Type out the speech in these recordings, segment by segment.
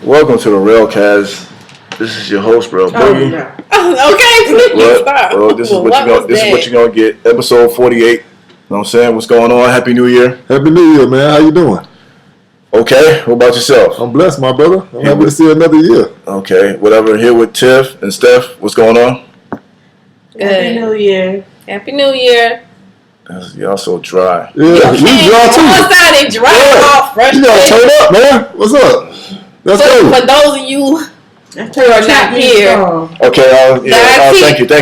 Welcome to the Railcast. This is your host, bro. Boogie. No. Okay, please stop. Well, this is what you're gonna get. Episode 48. You know what I'm saying? What's going on? Happy New Year. Happy New Year, man. How you doing? Okay. What about yourself? I'm blessed, my brother. I'm happy to see another year. Okay. Whatever. Here with Tiff and Steph. What's going on? Happy New Year. Happy New Year. Y'all so dry. Yeah, you dry too. Outside and dry off fresh. You gotta turn up, man. What's up? Let's go. For those of you who are not here. Okay. Thank you. This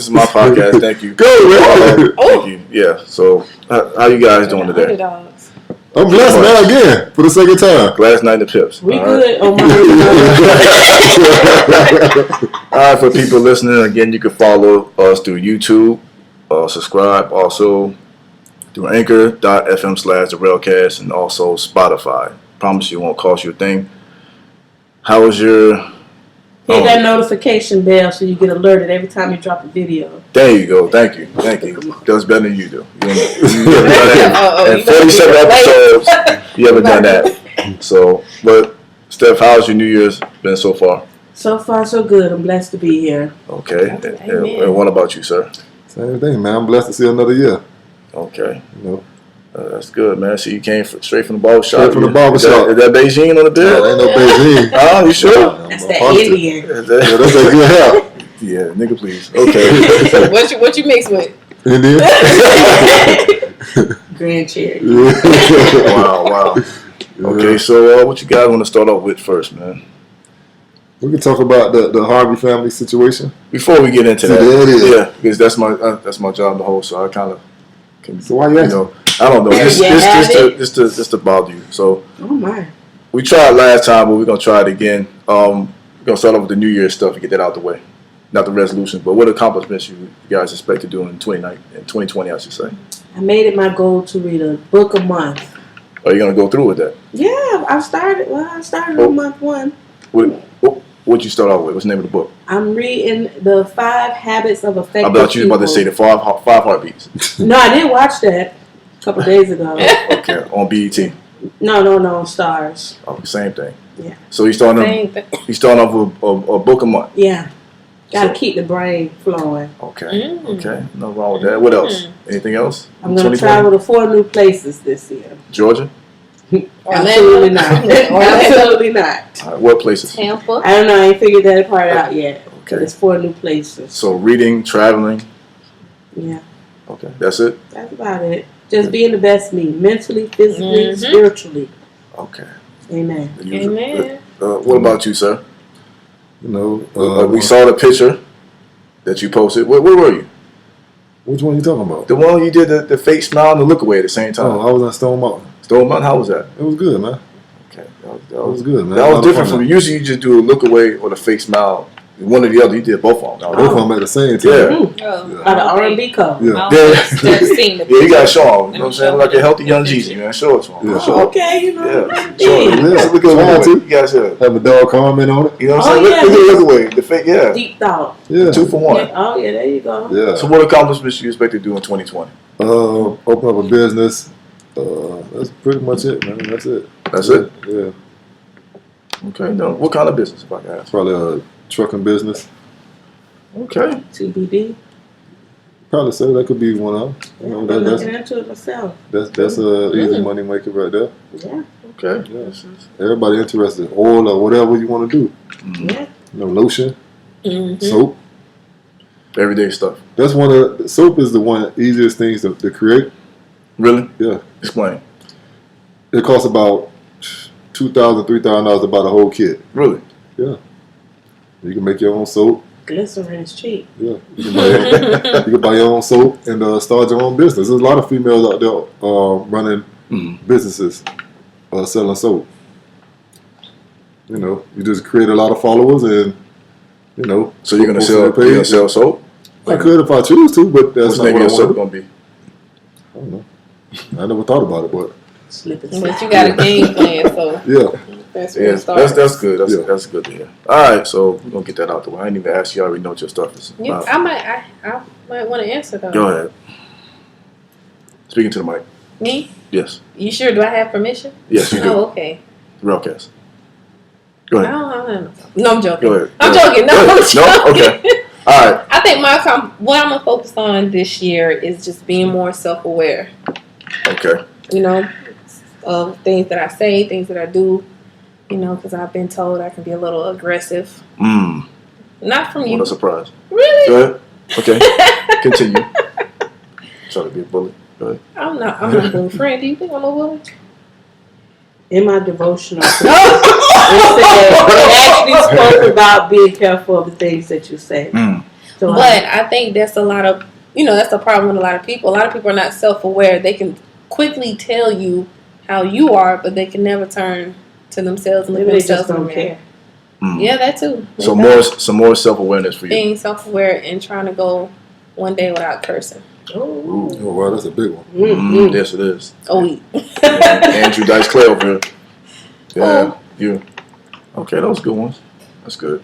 is my podcast. Thank you. Go, man. Thank you. Yeah. So, how you guys doing today? I'm blessed, man. Again, for the second time. Last night in the Pips. We good. Oh my God. All right, for people listening, again, you can follow us through YouTube, subscribe also through anchor.fm/the Railcast, and also Spotify. Promise you it won't cost you a thing. How was your... Hit that notification bell so you get alerted every time you drop a video. There you go. Thank you. Does better than you do. You and 47 episodes, you haven't done that. So, but Steph, how's your New Year's been so far? So far, so good. I'm blessed to be here. Okay. And what about you, sir? Same thing, man. I'm blessed to see another year. Okay. You know. That's good, man. So you came straight from the barbershop. Straight from the barbershop. Is that Beijing on the beard? Ain't no Beijing. Oh, you sure? That's that Indian. Yeah, that's a good hair. Yeah, nigga, please. Okay. What you mix with? Indian? Grand Cherry. Wow. Okay, so what you guys want to start off with first, man? We can talk about the Harvey family situation. Before we get into that. There it is. Yeah, because that's my job to hold, so I kind of can. So why you asking? I don't know. Just to bother you. So, Oh my. we tried last time, but we're gonna try it again. We're gonna start off with the New Year's stuff and get that out the way. Not the resolution, but what accomplishments you guys expect to do in 2020, I should say. I made it my goal to read a book a month. Are you gonna go through with that? Yeah, I started on month one. What'd you start off with? What's the name of the book? I'm reading the 5 Habits of Effective I thought you were People. about to say the five heartbeats. No, I did watch that a couple days ago. Okay, on BET. No, Stars. Oh, same thing. Yeah. So you starting off with a book a month. Yeah. Gotta keep the brain flowing. Okay. Okay. No wrong with that. What else? Anything else? I'm gonna travel to 4 new places this year. Georgia? Absolutely not. Absolutely not. All right, what places? Tampa. I don't know. I ain't figured that part out yet. Okay. It's 4 new places. So reading, traveling. Yeah. Okay. That's it? That's about it. Just being the best me, mentally, physically, spiritually. Okay. Amen. Amen. What about you, sir? You know. We saw the picture that you posted. Where were you? Which one you talking about? The one you did the fake smile and the look away at the same time. Oh, I was in Stone Mountain. Stone Mountain, how was that? It was good, man. Okay. It was good, man. That was different from usually you just do a look away or the fake smile. One or the other. You did both of them. Both of them at the same time. Yeah. By the R&B cover. Yeah. Seen the Yeah, you gotta show them. You know what I'm saying? Like a healthy young Jeezy, man. Show it to them. Yeah. Oh, okay, you know. Yeah. Show Show them. Yeah. Look at Try the to. You guys have. Have a dog comment on it. You know what I'm Oh, saying? yeah. Look at the look away. The fake, yeah. Deep thought. Yeah. 2 for 1. Yeah. Oh, yeah, there you go. Yeah. So what accomplishments you expect to do in 2020? Open up a business. That's pretty much it, man. That's it. That's it? Yeah. Okay. No. What kind of business, if I can ask? Probably a trucking business. Okay. TBD. Probably so. That could be one of them. You know, I'm looking into it myself. that's a easy money maker right there. Yeah. Okay. Yeah. Everybody interested. Oil or whatever you want to do. Yeah. You know, lotion, soap. Everyday stuff. That's one of the soap is the one easiest things to create. Really? Yeah. Explain. It costs about $2,000, $3,000 to buy the whole kit. Really? Yeah. You can make your own soap. Glycerin is cheap. Yeah. You can buy your own soap and start your own business. There's a lot of females out there running businesses selling soap. You know, you just create a lot of followers and, you know. So you're gonna sell soap? I could if I choose to, but that's What's not the name what of I your soap want to do. gonna be? I don't know. I never thought about it, but Slip and But slide. you got a game plan, so yeah. that's where it That's starts. good. That's good to hear. All right, so we're gonna get that out the way. I didn't even ask you. I already know what your stuff is. Yeah, I might want to answer though. Go ahead. Speaking to the mic. Me? Yes. You sure? Do I have permission? Yes, you do. Oh, okay. Railcast. Go ahead. No, I'm joking. Go ahead. I'm Go ahead. joking. No, Go I'm ahead. joking. No? Okay. All right. I think what I'm gonna focus on this year is just being more self-aware. Okay. You know, of things that I say, things that I do. You know, because I've been told I can be a little aggressive. Not from you. What a surprise. Really? Go ahead. Okay. Continue. Try to be a bully. Go ahead. I'm not a bully. Friend, do you think I'm a bully? In my devotional, it actually spoke about being careful of the things that you say. So But I think that's a lot of, that's a problem with a lot of people. A lot of people are not self-aware. They can quickly tell you how you are, but they can never turn to themselves and look maybe at they just themselves. don't care. Yeah, that too. So more self-awareness for you. Being self-aware and trying to go one day without cursing. Oh, Oh wow, that's a big one. Yes, it is. Oh, Andrew Dice Clay over here. Yeah, Oh. you. Okay, those good ones. That's good.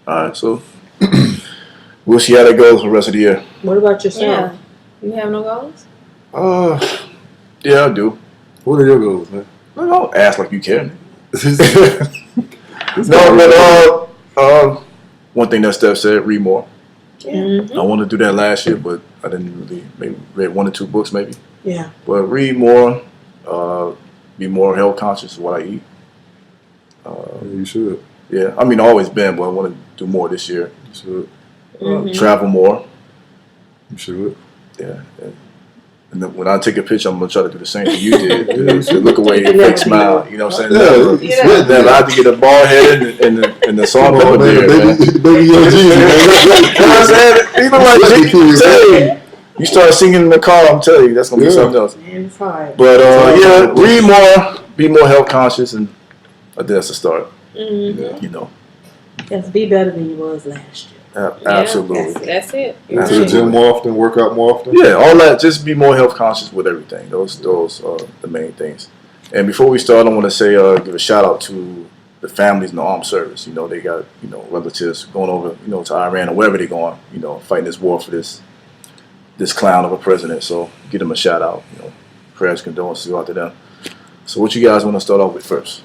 All right, so we'll see how that goes for the rest of the year. what about yourself? yeah. You have no goals? Yeah, I do. What are your goals, man? Don't ask like you care. It's No, but one thing that Steph said, read more. Mm-hmm. I wanted to do that last year, but I didn't really. Maybe read 1 or 2 books, maybe. Yeah. But read more. Be more health conscious of what I eat. You should. Yeah, I mean, I've always been, but I want to do more this year. You should. Travel more. You should. Yeah. And then when I take a picture, I'm gonna try to do the same thing you did. To look away, fake smile. You know what I'm saying? Never. I have to get a bald head and the salt Come on, pepper beard, man. baby young Jesus, man. You know what I'm saying? Even like That's cool, Jesus, you start singing in the car, I'm telling you, that's gonna be something else. Man, it's hard. But yeah, read more, be more health conscious, and I think that's a start. Mm-hmm. You know, Just be better than you was last year. Absolutely. That's it. To the gym more often, work out more often. Yeah, all that. Just be more health conscious with everything. Those are the main things. And before we start, I want to say, give a shout out to the families in the armed service. You know, they got relatives going over to Iran or wherever they're going. Fighting this war for this clown of a president. So give them a shout out. Prayers, condolences out to them. So what you guys want to start off with first?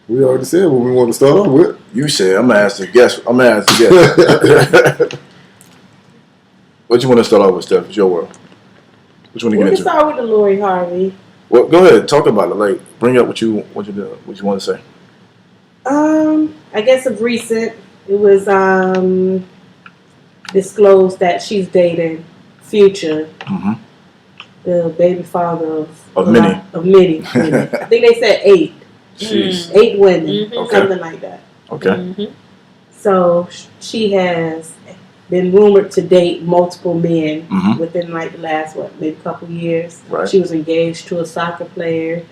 We already said what we want to start off with. You said I'm gonna ask the guest. What you want to start off with, Steph? It's your world. What you want to We get can into? start with the Lori Harvey. Well, go ahead. Talk about it. Like, bring up what you want to say. I guess of recent, it was disclosed that she's dating Future, the baby father of Minnie. Minnie. I think they said 8. Jeez. 8 women, Okay. something like that. Okay. Mm-hmm. So she has been rumored to date multiple men within like the last maybe couple years. Right. She was engaged to a soccer player,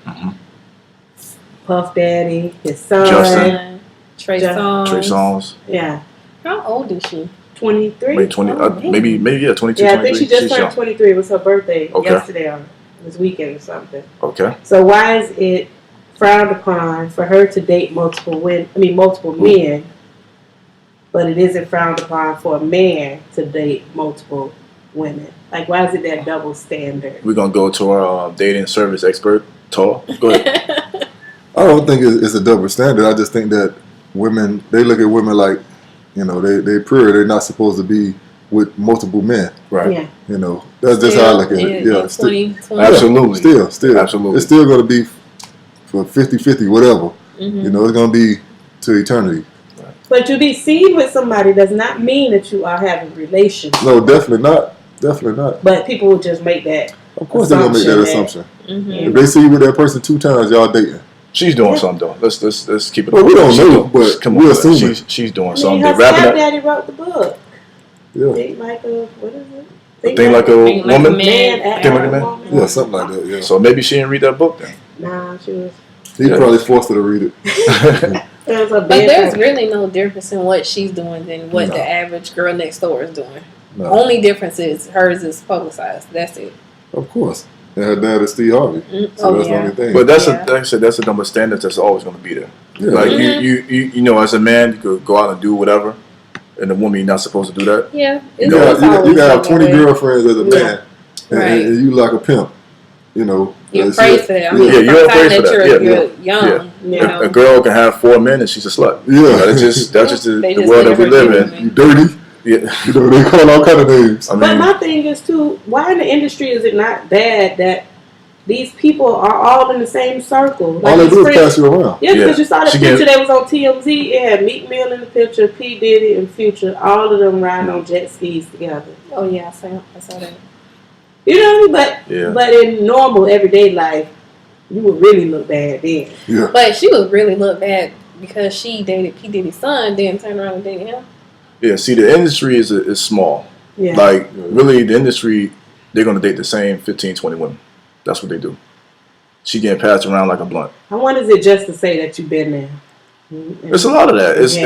Puff Daddy, his son, Justin. Trey Just- Songz. Trey Songz. Yeah, How old is she? 23. Maybe 20. Maybe 22. Yeah, I 23. think she just She's turned young. 23. It was her birthday Okay. yesterday or this weekend or something. Okay. So why is it frowned upon for her to date multiple men, but it isn't frowned upon for a man to date multiple women? Like, why is it that double standard? We're gonna go to our dating service expert, Tall. Go ahead. I don't think it's a double standard. I just think that women, they look at women like, they pure. They're not supposed to be with multiple men. Right. Yeah. That's just how I look at it. Yeah, still, 2020. Absolutely. still, Absolutely. It's still going to be for 50-50, whatever. Mm-hmm. It's going to be to eternity. But to be seen with somebody does not mean that you are having relations. No, definitely not. Definitely not. But people will just make that. Of course, they're gonna make that assumption. Mm-hmm. If they see you with that person 2 times, y'all dating. She's doing something though. Let's keep it. Well, we don't She's know, doing- but come we're on, assuming. she's doing I mean, something. her They're wrapping up. stepdaddy wrote the book. Yeah, Think like a, what is it? Think like a Think like a woman. man. acting Think like a man? woman. yeah, something like that. Yeah. So maybe she didn't read that book then. Nah, she was. He probably forced her to read it. It was a But bad there's time. really no difference in what she's doing than what No. the average girl next door is doing. No. Only difference is hers is publicized. That's it. Of course. And her dad is Steve Harvey. So Oh, that's the yeah. only thing. But that's Yeah. like I said, that's a number of standards that's always going to be there. yeah. Like Mhm. you as a man, you could go out and do whatever, and a woman you're not supposed to do that. Yeah. you It's got, always you got been that 20 way. girlfriends as a man, and, Right. and you like a pimp. you know, You're that's praised it. for that. I Yeah. mean, Yeah, from you're the time praised for that that. you're young. Yeah. You know. A girl can have 4 men and she's a slut. Yeah. That's just the They just world that we never live give in. You dirty. Yeah. You know, they call all kind of names. I But mean, my thing is too, why in the industry is it not bad that these people are all in the same circle? All they these do is friends- pass you around. Yeah, because Yeah. you saw the She picture get- that was on TMZ. It had Meek Mill in the picture, P. Diddy and Future, all of them riding on jet skis together. Oh yeah, I saw that. You know what I mean? Yeah. But in normal everyday life, you would really look bad then. Yeah. But she would really look bad because she dated P Diddy's son, then turned around and dated him. yeah. See, the industry is small. Yeah. Like, really, the industry, they're going to date the same 15, 20 women. That's what they do. She getting passed around like a blunt. I wonder is it just to say that you've been there? And It's a lot of that. It's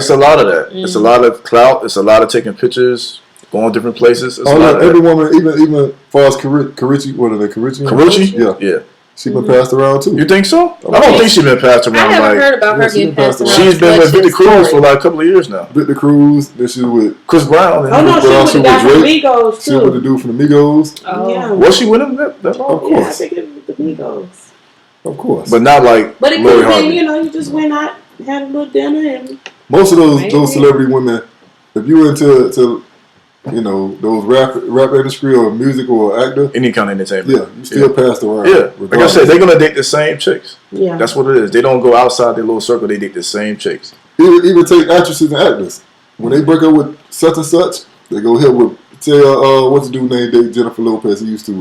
a lot of that. It's a lot of clout. It's a lot of taking pictures, going different places. It's a lot of Every that. woman, even as far as Karichi, what are they, Karichi? Karuchi? Yeah. Yeah. She been passed around too. You think so? I don't think she's been passed I around. haven't Like, heard about yeah, her she getting been passed passed around. she's been with Victor Cruz for like a couple of years now. Victor Cruz, then she was Chris Brown. Oh no, she Brown, was she the guy was from Drake. Migos she was the too. dude from the Migos. Oh. Yeah. Was she with him that long? Of Yeah, I course. think it was the Migos. Of course. But not like But it could Lori have been, Harvey. you know, you just went out, had a little dinner, and Most of Maybe. those celebrity women, if you into you know, those rap industry or music or actor, Any kind of entertainment. yeah, you still passed around. Yeah. Like I regardless. said, they're going to date the same chicks. yeah. That's what it is. They don't go outside their little circle. They date the same chicks. Even take actresses and actors. When they break up with such and such, they go hit with what's the dude named Dave Jennifer Lopez? He used to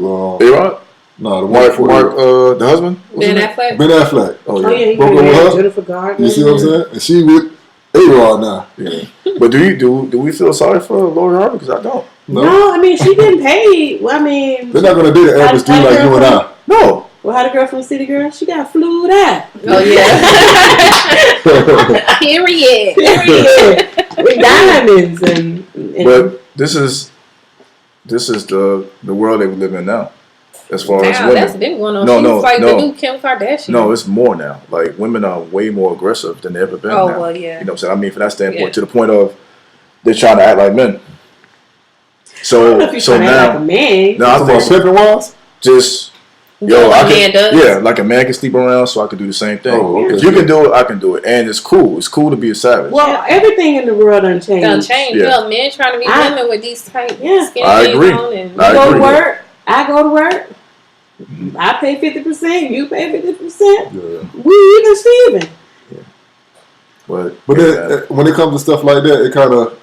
A-Rod? no the one Mark, before the husband? What's Ben his name? Affleck. Ben Affleck. Oh, Oh yeah. yeah, he Broke up married with her? Jennifer Gardner. You see what I'm saying? And she with A-Rod now. Yeah. But do we feel sorry for Lori Harvey? Because I don't. No, I mean she getting paid. Well, I mean, They're not gonna date an average dude like you and I. No. well, how the girl from City Girl? She got flued out. Oh yeah. Period. Period. With diamonds and But this is the world that we live in now. As far as Wow, women. that's been going on. No, She no, was like no. the new Kim Kardashian. No, it's more now. Like, women are way more aggressive than they've ever been Oh now. well, yeah. You know what I'm saying? I mean, from that standpoint, Yeah. to the point of they're trying to act like men. I don't know if So you're trying to act like a now, man. no, I Talking about think pimping wise? just Yo, I a man can, does. yeah, like a man can sleep around, so I can do the same thing. Oh, okay. If you can do it, I can do it, and it's cool. It's cool to be a savage. Well, everything in the world done changed. Done changed. Yeah. You know, men trying to be I- women with these tight Yeah. skin I things agree. on and You I go agree. to work. I go to work. I pay 50%. You pay 50%. Yeah. We even Steven. But But then when it comes to stuff like that, it kind of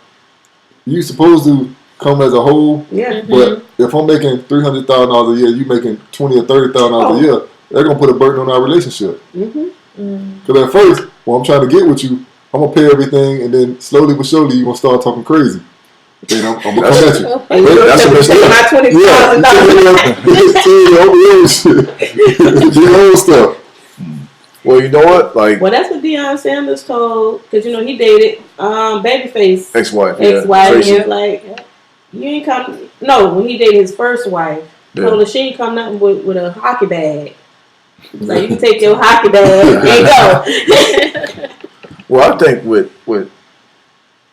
you supposed to come as a whole. Yeah. But if I'm making $300,000 a year, you making $20,000 or $30,000 a year, they're gonna put a burden on our relationship. Mm-hmm. Because at first, when I'm trying to get with you, I'm gonna pay everything, and then slowly but surely, you're gonna start talking crazy. Then I'm gonna come at you. And you That's gonna a take mistake. my $20,000. Yeah, the old stuff. well, you know what? Like Well, that's what Deion Sanders told, because you know he dated Babyface ex-wife, ex-wife. Tracy. And he was like, you ain't come. No, when he dated his first wife, told her she ain't come nothing with a hockey bag. So you can take your hockey bag and go. Well, I think with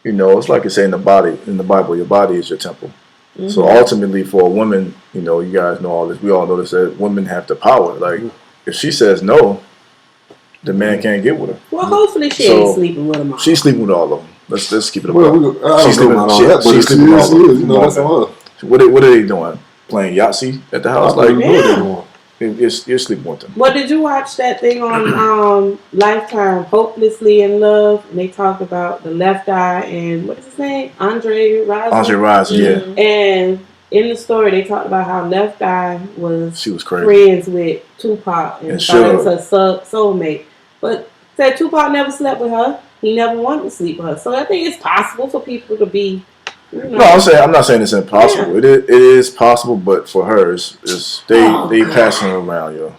you know, it's like it say in the Bible, your body is your temple. Mm-hmm. So ultimately, for a woman, you know, you guys know all this. We all know this, that women have the power. Like, if she says no, the man can't get with her. Well, hopefully she So, ain't sleeping with him. All. She's sleeping with all of them. Let's keep it Well, above. I don't She's know living- about all she- that, but she's she sleeping with is, all of them. you know, that's on her. What are they doing? Playing Yahtzee at the house? Like, Yeah. you're sleeping with them. Well, did you watch that thing on Lifetime, Hopelessly in Love? And they talked about the left eye and what is his name? Andre Rison. Andre Rison, yeah. And in the story, they talked about how Left Eye was She was crazy. friends with Tupac and And thought it was Suge. her soulmate. But said Tupac never slept with her. He never wanted to sleep with her. So I think it's possible for people to be, you know. No, I'm not saying it's impossible. Yeah. It is possible, but for her, it's they Oh, God. passing her around, yo.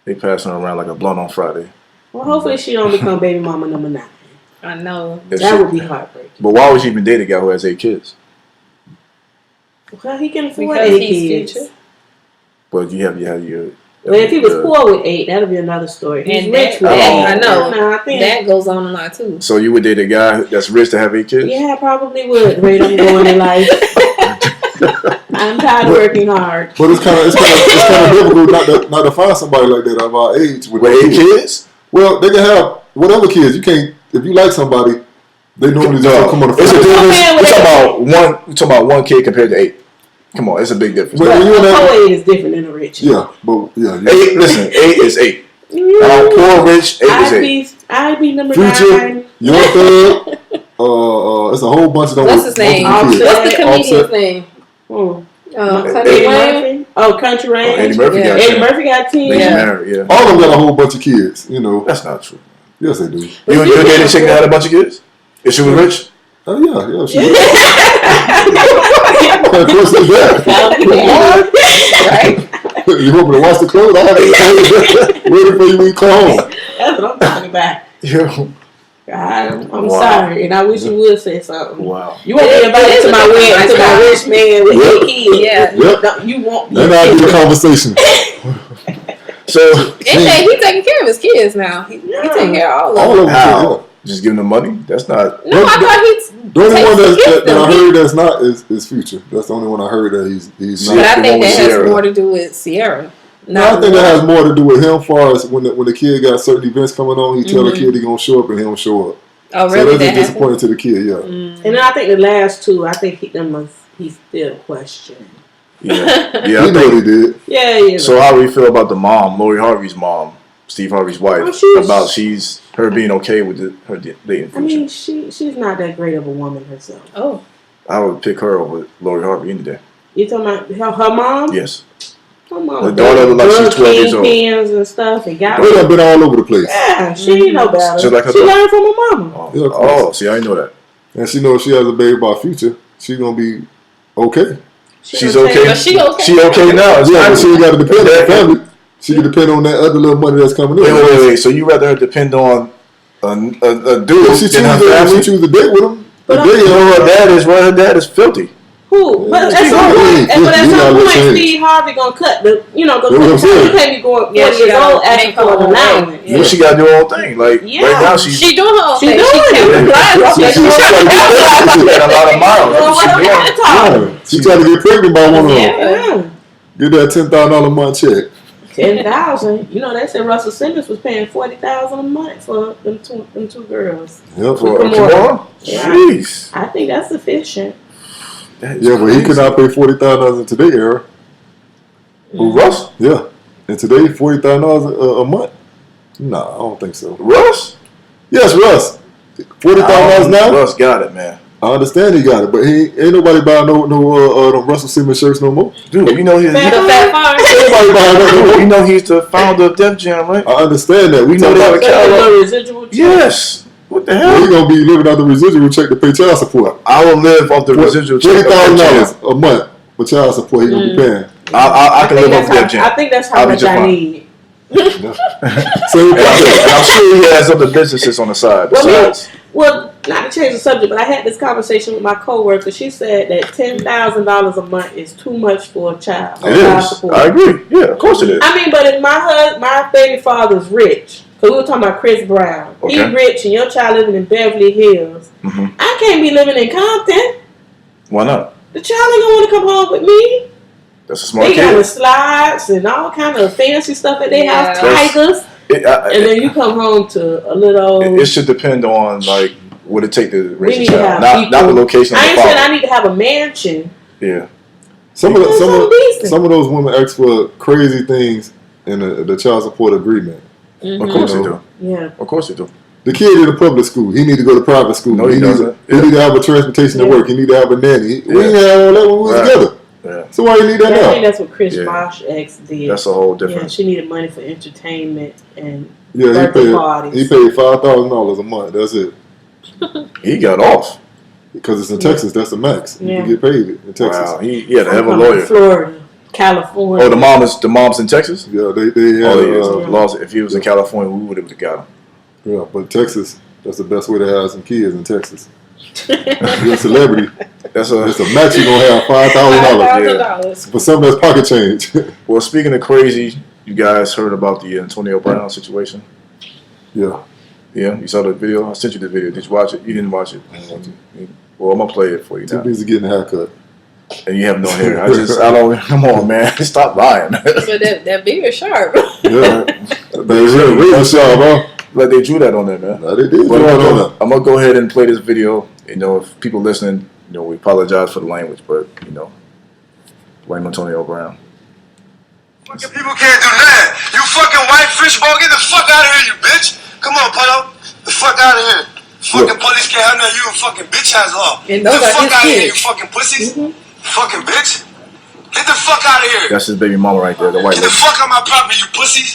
They passing her around like a blunt on Friday. Well, hopefully she don't become baby mama number 9. I know. If That she- would be heartbreaking. But why would she even date a guy who has 8 kids? Well, he can afford Because 8 he's kids. future. But you have your. But if he was poor with 8, that'd be another story. He's And rich that- with 8. I know. No, I think That goes on a lot too. So you would date a guy that's rich to have 8 kids? yeah, I probably would. The rate I'm going in life. I'm tired of working hard. But it's kind of difficult not to find somebody like that of our age with With 8 kids? Well, they can have whatever kids. You can't if you like somebody, they normally just come on the It's a phone. difference. We're talking about one kid compared to 8. Come on, it's a big difference. Well, a co-ed is different than a rich. Yeah, but yeah. 8, listen, 8 is 8. Poor, rich, 8 is 8. I'd be number Future, 9. Young Thug, it's a whole bunch of those. What's his name? kids. What's the comedian's name? Country Eddie Wayne? Murphy? Oh, Country Rain. Eddie Murphy got Eddie 10. Murphy got 10. He's married, yeah. All of them got a whole bunch of kids. You know. That's not true. Yes, they do. You dated a chick that had a bunch of kids? If she was rich? Oh yeah, she is. Of course, it's that. Right? You want me to wash the clothes? I have it ready for you when you come home. That's what I'm talking about. Yo. I'm sorry, and I wish you would say something. Wow. You won't be invited to my wedding to my rich man with 8 kids. Yeah. Yep. You won't. Then I'll do the conversation. So He's taking care of his kids now. He taking care of all of them. how? Just giving them money? That's not. No, I thought he's. The only one that I them. heard that's not is Future. That's the only one I heard that he's But not. I think that has Sierra. more to do with Sierra. No, I think that has more to do with him. Far as when the kid got certain events coming on, he tell the kid he gonna show up and he don't show up. Oh, So really? that's just disappointing to the kid. Yeah. And then I think the last 2, I think he's still questioning. Yeah. He I know what he think. did. Yeah. So how do we feel about the mom, Lori Harvey's mom, Steve Harvey's wife, Oh, her being okay with her dating Future? I mean, she's not that great of a woman herself. Oh. I would pick her over Lori Harvey any day. You talking about her mom? Yes. Her mom. Her daughter look like she's 12 years old. Pins and stuff and got. They done been all over the place. Yeah, she know better. Just like her she daughter. learned from her mama. Oh, Yeah, of course. see, I didn't know that. And she knows if she has a baby by Future, she's gonna be okay. She's gonna okay. But she okay. She okay now. Yeah, but she ain't got to depend on the family. She can depend on that other little money that's coming in. Wait. So you rather her depend on a dude If she than her choose family? to date with him, But Her dad is filthy. Who? But at Steve some Harvey. point, but at He some gotta point, change. Steve Harvey gonna cut the. You know, That's what I'm you saying. can't be going 40 Yeah, she years gotta old asking make her for an own allowance. way. Yeah. She got to do her own thing. Like Yeah. right now, she's She doing her own She thing. doing She it. can't rely on She that. trying to get she got a lot of miles. Well, what That's I'm what she doing. talking. Yeah. She trying to get pregnant by one of them. Yeah. Get that $10,000 a month check. 10,000. You know, they said Russell Simmons was paying 40,000 a month for them two girls. Yep. Come Come on. on. Yeah. Jeez. I think that's sufficient. That is Yeah, but he crazy. could not pay $40,000 in today's era. Who, Russ? Yeah. And today, $40,000 a month? Nah, I don't think so. Russ? Yes, Russ. $40,000 now? Russ got it, man. I understand he got it, but he ain't nobody buying no Russell Simmons shirts no more. Dude, you know he's The fat farm. Ain't nobody buying that no more. you know he's the founder of Def Jam, right? I understand that. We know know they have a that. catalog. The residual check. Yes. What the He hell? gonna be living out the residual check to pay child support. I will live off the residual check. of Def $40,000 Jam. a month for child support. He gonna be paying. I can live off Def I Jam. think that's how I'll be much just I fine. need. Same And process. I'm sure he has other businesses on the side besides. Well, not to change the subject, but I had this conversation with my coworker. She said that $10,000 a month is too much for a child. It child is. support. I agree. Yeah, of course it is. I mean, but if my baby father's rich, because we were talking about Chris Brown. Okay. He's rich and your child living in Beverly Hills. Mhm. I can't be living in Compton. Why not? The child ain't gonna want to come home with me. That's a smart They got kid. the slides and all kind of fancy stuff at their Yeah. house, tigers, It, and then you come home to a little. it should depend on like what it take to raise a need to child, have not the people. location of I the ain't saying I father. need to have a mansion. Yeah, Some of those women ask for crazy things in the child support agreement. of course they do. Yeah. Of course they do. The kid in a public school, he need to go to private school. No, he needs doesn't. He need to have a transportation to Yeah. work. He need to have a nanny. We Yeah. didn't have all that when we was Right. together. Yeah, So why you need that I think now? that's what Chris Yeah. Bosh ex did. that's a whole Yeah, different. she needed money for entertainment and Yeah, birthday parties. he paid $5,000 a month. That's it. He got off. Because it's in Texas, that's the max. You Yeah. can get paid in Texas. Wow, he had a I'm hell of a from lawyer. Florida, California. Oh, the mom's in Texas. Yeah, they Oh, have, yeah. Laws. If he was in California, we would have got him. yeah, but Texas, that's the best way to have some kids in Texas. You're a celebrity. That's It's a max you're going to have $5,000 $5,000. for something that's pocket change. Well, speaking of crazy, you guys heard about the Antonio Brown situation? Yeah. Yeah, you saw the video. I sent you the video. Did you watch it? You didn't watch it. I didn't want to. Well, I'm gonna play it for you Too now. busy getting a haircut. and you have no hair. I don't. Come on, man. Stop lying. But that beard sharp. Yeah. They really sharp, huh? Like they drew that on there, man. No, they did. But I'm gonna go ahead and play this video. You know, if people listening, you know, we apologize for the language, but you know, blame Antonio Brown. Fucking people can't do that. You fucking white fishbowl, get the fuck out of here, you bitch. Come on, Polo. The fuck out of here. Fucking police can't have none of you fucking bitch ass law. And Get those the are fuck his out of here, kids. you fucking pussies. Fucking bitch. Get the fuck out of here. That's his baby mama right there, the white Get the lady, fuck out my property, you pussies.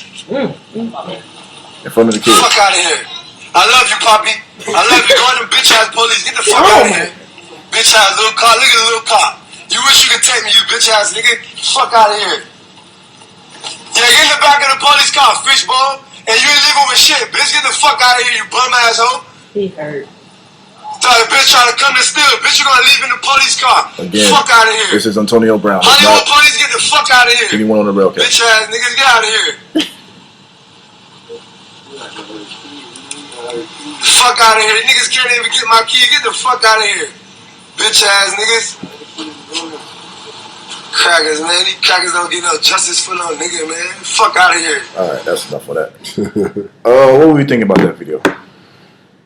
in front of the kids. Fuck out of here. I love you, Poppy. I love you. Go them bitch ass police. Get the fuck out of here. Bitch ass little car. Look at the little car. You wish you could take me, you bitch ass nigga. Fuck out of here. Yeah, get in the back of the police car, fishbowl. And you ain't leaving with shit, bitch. Get the fuck out of here, you bum asshole. He hurt. Thought a bitch trying to come to steal. Bitch, you gonna leave in the police car. Again, Fuck out of here. this is Antonio Brown. It's Hollywood not police, get the fuck out of here. anyone on the railcast. Bitch ass niggas, get out of here. Fuck out of here. These niggas can't even get my key. Get the fuck out of here. Bitch ass niggas. Crackers, man. These crackers don't get no justice for no nigga, man. Fuck out of here. All right, that's enough of that. What were we thinking about that video?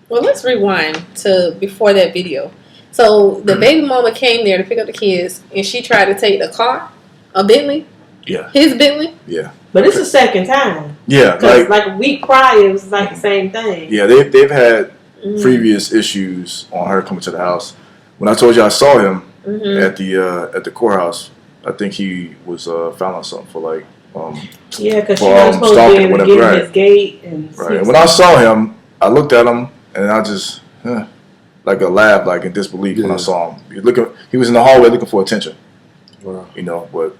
Well, let's rewind to before that video. So the baby mama came there to pick up the kids, and she tried to take the car, a Bentley, Yeah, his Bentley. yeah, But it's the second time. yeah. Because like a week prior, it was like the same thing. Yeah, they've had previous issues on her coming to the house. When I told you I saw him at the courthouse, I think he was found on something for like Yeah, because she for, was supposed to stalking be able to whatever, get right. in his gate. And right. And when I saw him, I looked at him and I just like a laugh, like in disbelief when I saw him. He was in the hallway looking for attention. Wow. You know, but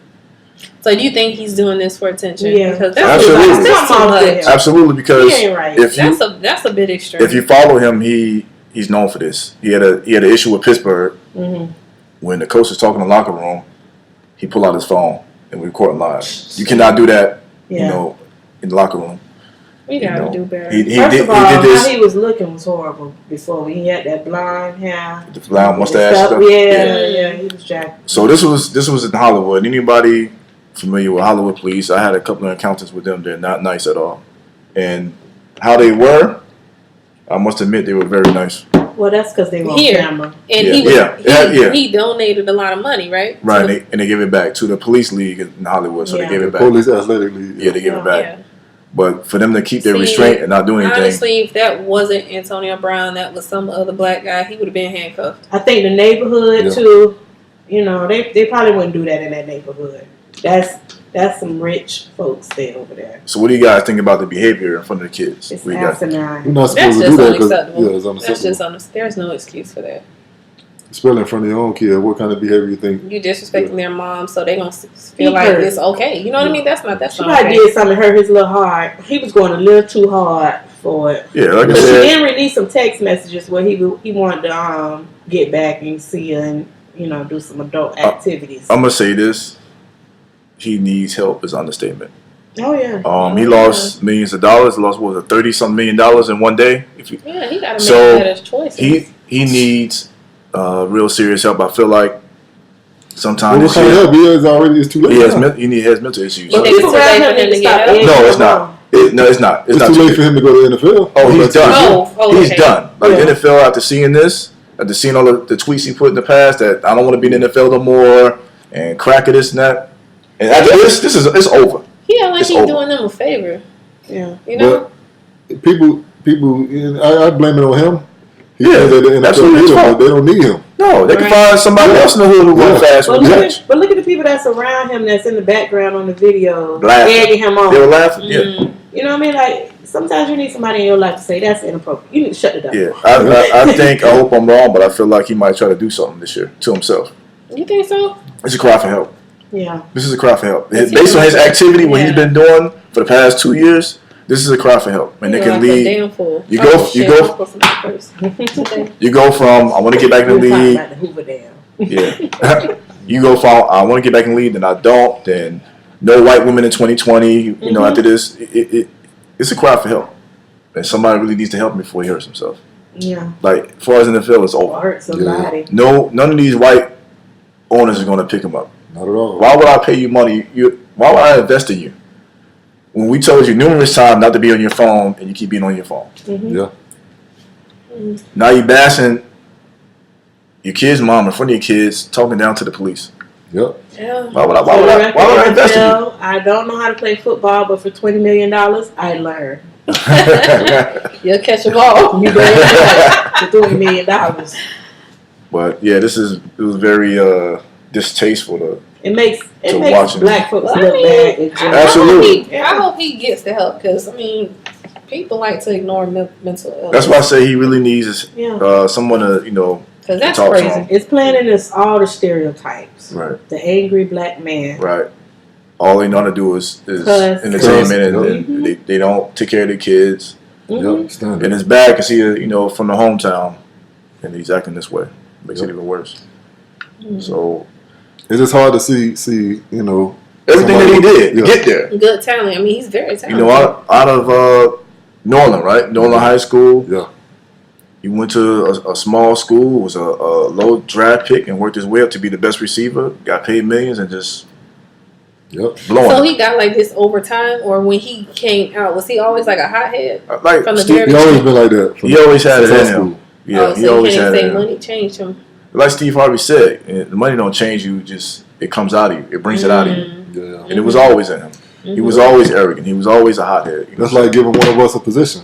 So do you think he's doing this for attention? Yeah. Because Absolutely. that's too much. absolutely, because He ain't right. if you That's a bit extreme. if you follow him, he's known for this. He had an issue with Pittsburgh when the coach was talking in the locker room. He pulled out his phone and we recording live. You cannot do that, you know, in the locker room. we gotta you know, do better. First of all, he did this. how he was looking was horrible before. When he had that blonde hair. The blonde mustache stuff. Yeah, he was jacked. So this was in Hollywood. Anybody familiar with Hollywood police? I had a couple of encounters with them. They're not nice at all. And how they were, I must admit, they were very nice. Well, that's because they were on Here. camera. And he donated a lot of money, right? Right, and they gave it back to the police league in Hollywood. So they gave it back. Police Athletic League. Yeah, they gave it back. Yeah. But for them to keep their restraint and not do anything. Honestly, if that wasn't Antonio Brown, that was some other black guy, he would have been handcuffed. I think the neighborhood too. You know, they probably wouldn't do that in that neighborhood. That's some rich folks there over there. So what do you guys think about the behavior in front of the kids? It's What do you guys think? You're asinine. not That's supposed to just do that because unacceptable. it's That's unacceptable. just there's no excuse for that. Especially in front of your own kid. What kind of behavior you think? You disrespecting their mom, so they gonna feel like hurt. it's okay. You know what I mean? That's She not probably okay. did something hurt his little heart. He was going a little too hard for it. Yeah, like I But she said, did release some text messages where he wanted to get back and see her and do some adult activities. I'm gonna say this: he needs help. Is understatement. Oh yeah. He lost millions of dollars. Lost what was it, $30-some million in one day. Yeah, he gotta make So, better choices. He needs real serious help. I feel like sometimes What kind of help? It's too late. he has now. mental issues. You think People it's too late around for him him need to stop get help? egging No, it's him not. on. No, it's not. It's not too late for him to go to the NFL. Oh, he's done. He's okay. done. Like Yeah. the NFL, after seeing this, after seeing all the tweets he put in the past that I don't want to be in the NFL no more and crack of this and that. And after this is it's over. He act like It's he's over. doing them a favor. Yeah. You know? But people, I blame it on him. He Yeah, said that the NFL absolutely need his him, fault. but they don't need him. No, they can Right. find somebody else in the hood who run fast But with look, catch. but look at the people that's around him that's in the background on the video Laughing. egging him on. They were laughing. Yeah. Mm. You know what I mean? Like sometimes you need somebody in your life to say that's inappropriate. You need to shut it up. Yeah, I think, I hope I'm wrong, but I feel like he might try to do something this year to himself. You think so? It's a cry for help. Yeah. This is a cry for help. Is he Based on his like- activity, what he's Yeah. been doing for the past 2 years, this is a cry for help. And it can like lead. a damn fool. You go- Oh, you shit, go- I'm supposed to be first. Okay. You go from I want to get back in the We're talking league. about the Hoover Dam. Yeah. You go from I want to get back in the league, then I don't. Then no white women in 2020. You know, after this, it's a cry for help. And somebody really needs to help him before he hurts himself. Yeah. Like, as far as in the field, it's Or over. hurt somebody. No, none of these white owners are going to pick him up. Not at all. Why would I pay you money? Why would I invest in you? When we told you numerous times not to be on your phone and you keep being on your phone. Mm-hmm. Yeah. Now you bashing your kid's mom in front of your kids, talking down to the police. Yep. Yeah. Why would I invest in you? I don't know how to play football, but for $20 million, I learned. You'll catch a ball. You damn right. For $20 million. But yeah, it was very distasteful It makes watching. black folks Well, look bad. In general. Absolutely. I hope he gets the help because people like to ignore mental illness. That's why I say he really needs Yeah. someone to because that's talk to crazy. him. It's planting us all the stereotypes. Right. The angry black man. Right. All they know how to do is Cuss. entertainment, and Mhm. they don't take care of their kids. Mm-hmm. Yep. Standard. And it's bad because he, from the hometown, and he's acting this way. Makes it even worse. Mm-hmm. So It's just hard to see. everything that he did to Yeah. get there. Good talent. I mean, he's very talented. Out of Norland, right? Norland High School. Yeah. He went to a small school, was a low draft pick, and worked his way up to be the best receiver. Got paid millions and just Yep. blowing. So he got like this over time, or when he came out, was he always like a hothead? Like from the Steve, very He always been like that. he always had it since in high him. school. Yeah, Oh, he so always you had can't it say in him. money changed him. Like Steve Harvey said, the money don't change you; it comes out of you. It brings it out of you, Yeah. and it was always in him. He was always arrogant. He was always a hothead. That's like giving one of us a position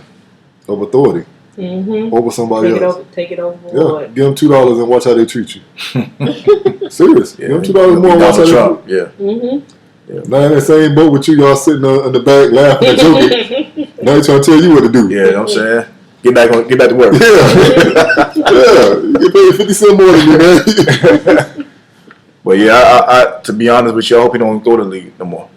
of authority Mm-hmm. over somebody else. Take it over. Yeah. Give them $2 and watch how they treat you. Serious. Yeah, Give them $2 more and watch how Donald they Trump. treat Yeah. Mm-hmm. Now in that same boat with you, y'all sitting in the back laughing and joking. Now they trying to tell you what to do. Yeah, you know what I'm saying? Get back to work. Yeah. You get paid 50 cents more than me, man. But yeah, I to be honest with you, I hope he don't go to the league no more.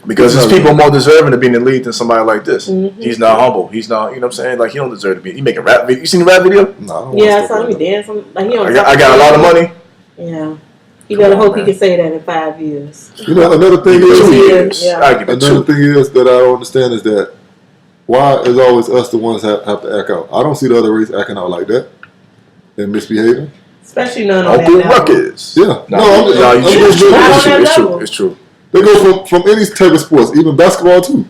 Because there's people more deserving to be in the league than somebody like this. Mhm. He's not humble. He's not, you know what I'm saying? Like, he don't deserve to be. He making rap video. You seen the rap video? Nah, I don't Yeah, I want saw stuff him like that. dancing. Like he on I got a lot of money. Yeah. You Come better on, hope man. he can say that in 5 years. You know, another thing Give it 2 is, years. Yeah. I give it another 2. thing is that I don't understand is that why is always us the ones that have to act out? I don't see the other race acting out like that and misbehaving. Especially none on Uncle that level. Ruckus. Yeah. No, I'm just Not on it's true. that It's true. level. It's true. They go from any type of sports, even basketball too.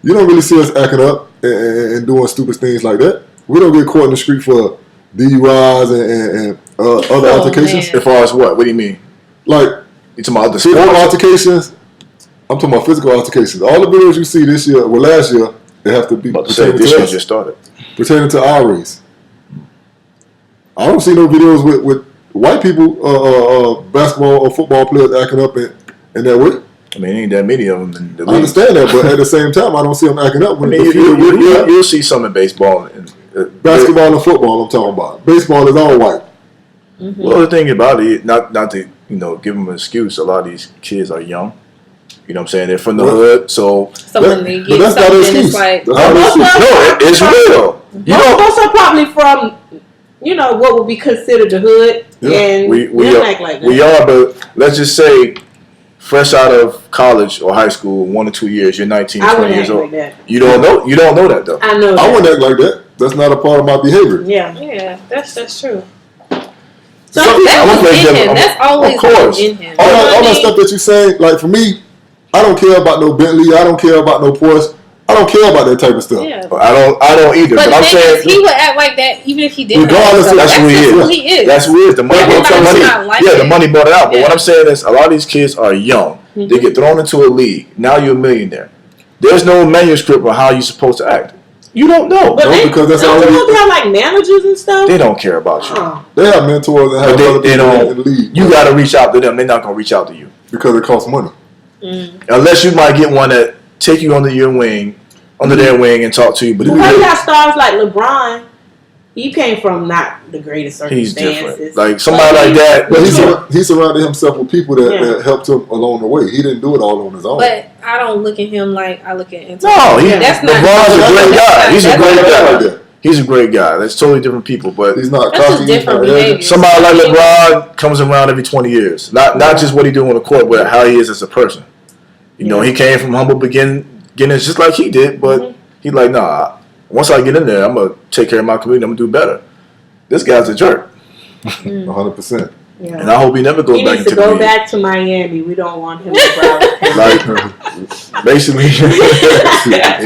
You don't really see us acting up and doing stupid things like that. We don't get caught in the street for DUIs and other Oh, altercations. man. As far as what? What do you mean? Like You talking about the physical sports? altercations. I'm talking about physical altercations. All the videos you see this year, well, last year, they have to be About to say pertaining this to year us, just started. pertaining to our race. I don't see no videos with white people, basketball or football players acting up in that way. I mean, ain't that many of them in the I league. understand that, but at the same time, I don't see them acting up I when mean, you'll see some in baseball. And, basketball and football. I'm talking about baseball is all white. Well, the thing about it, not to give them an excuse. A lot of these kids are young. You know what I'm saying? They're from the hood, so So when they but get that's not an something, excuse. it's like, That's not an excuse. no, it's real. You know, Most are probably from, what would be considered the hood, Yeah. and we don't are, act like that. we are, but let's just say, fresh out of college or high school, 1 or 2 years, you're 19, I 20 wouldn't years act old. like that. You don't know that though. I know I that. wouldn't act like that. That's not a part of my behavior. Yeah. yeah, that's true. Some So- people, That I'm was gonna play in him. devil- That's always of course. been in him. All You know what I that mean? stuff that you saying, like for me, I don't care about no Bentley. I don't care about no Porsche. I don't care about that type of stuff. Yeah. I don't either. But But the I'm thing is, saying he would act like that even if he didn't. Regardless have of- stuff. that's who he just is. who he is. that's weird. The money, Everybody's not like the it. money bought it out. But Yeah. what I'm saying is, a lot of these kids are young. They get thrown into a league. Now you're a millionaire. There's no manuscript on how you're supposed to act. You don't know. but No, they, because that's don't already- you have like managers and stuff? They don't care about you. Oh. They have mentors and have But other they people in don't. the league You got to reach out to them. They're not gonna reach out to you because it costs money. unless you might get one that take you under your wing, under their wing, and talk to you. But Well, you got stars like LeBron. He came from not the greatest he's circumstances. different. Like somebody like that. But Yeah. he surrounded himself with people that, Yeah. that helped him along the way. He didn't do it all on his own. But I don't look at him like I look at Antonio. No, that's not. LeBron's a great guy. He's a that's great not- guy. Like that. He's a great guy. That's totally different people. But He's not That's just cocky. different he's not arrogant. behavior. somebody like LeBron comes around every 20 years. Not just what he do on the court, but how he is as a person. You know, he came from humble beginnings just like he did, but he's like, nah, once I get in there, I'm going to take care of my community. I'm going to do better. This guy's a jerk. 100%. Yeah. And I hope he never goes He back needs to into the go league. back to Miami. We don't want him to Broward County. Like, basically, he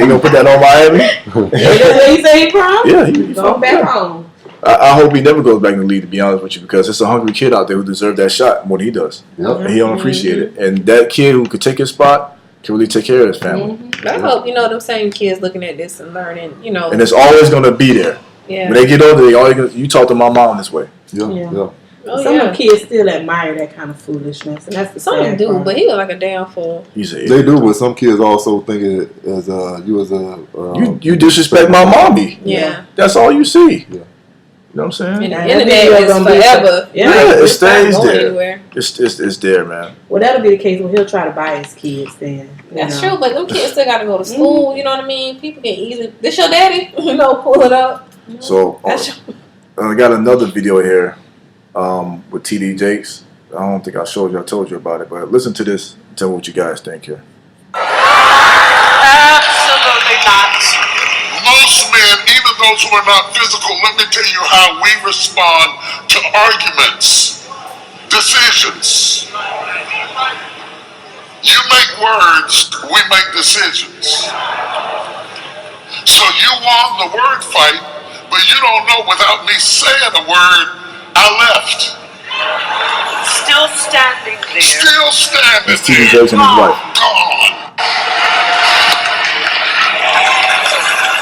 gonna put that on Miami. That's what he say, from? Yeah, he Go back home. I hope he never goes back in the league, to be honest with you, because it's a hungry kid out there who deserves that shot more than he does. Yep. And he don't appreciate it. And that kid who could take his spot can really take care of his family. But I hope, them same kids looking at this and learning, And it's always going to be there. Yeah. When they get older, you talk to my mom this way. Yeah. Some of the kids still admire that kind of foolishness, and that's the Some sad do, part. but he was like a damn fool. He's a, They do, but some kids also think it as you as a you disrespect my mommy. Yeah. That's all you see. Yeah. You know what I'm saying? And the That internet video is gonna be forever. Yeah, it it's not stays going there. anywhere. It's there, man. Well, that'll be the case when he'll try to buy his kids. Then That's true, but them kids still got to go to school. You know what I mean? People can easily. This your daddy? Pull it up. So I got another video here with TD Jakes. I don't think I told you about it, but listen to this and tell me what you guys think here. Absolutely not. Most men, even those who are not physical, let me tell you how we respond to arguments, decisions. You make words, we make decisions. So you won the word fight, but you don't know without me saying a word, I left. Still standing there. Still standing That's TD there. Jakes and his wife. Gone.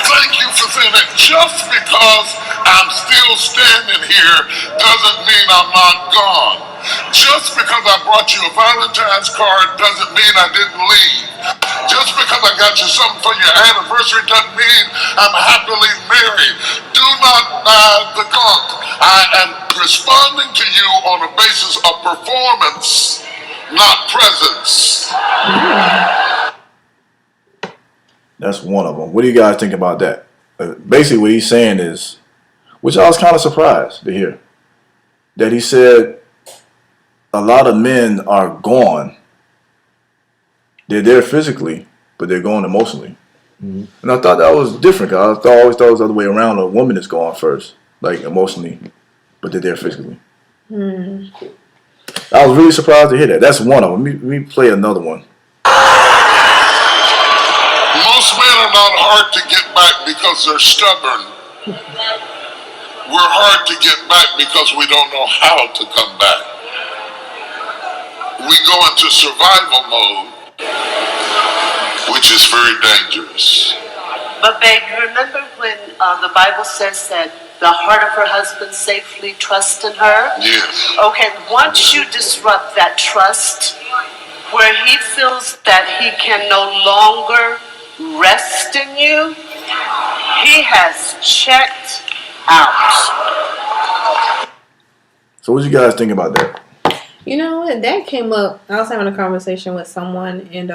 Thank you for saying that. Just because I'm still standing here doesn't mean I'm not gone. Just because I brought you a Valentine's card doesn't mean I didn't leave. Just because I got you something for your anniversary doesn't mean I'm happily married. Do not buy the gunk. I am responding to you on a basis of performance, not presence. That's one of them. What do you guys think about that? Basically, what he's saying is, which I was kind of surprised to hear, that he said a lot of men are gone. They're there physically, but they're gone emotionally. Mm-hmm. And I thought that was different. Cause I always thought it was the other way around. A woman is gone first, like emotionally, but they're there physically. I was really surprised to hear that. That's one of them. Let me play another one. Most men are not hard to get back because they're stubborn. We're hard to get back because we don't know how to come back. We go into survival mode, which is very dangerous. But babe, you remember when the Bible says that the heart of her husband safely trusts in her? Yes. Okay, once you disrupt that trust, where he feels that he can no longer rest in you, he has checked out. So what you guys think about that? You know what? That came up. I was having a conversation with someone, and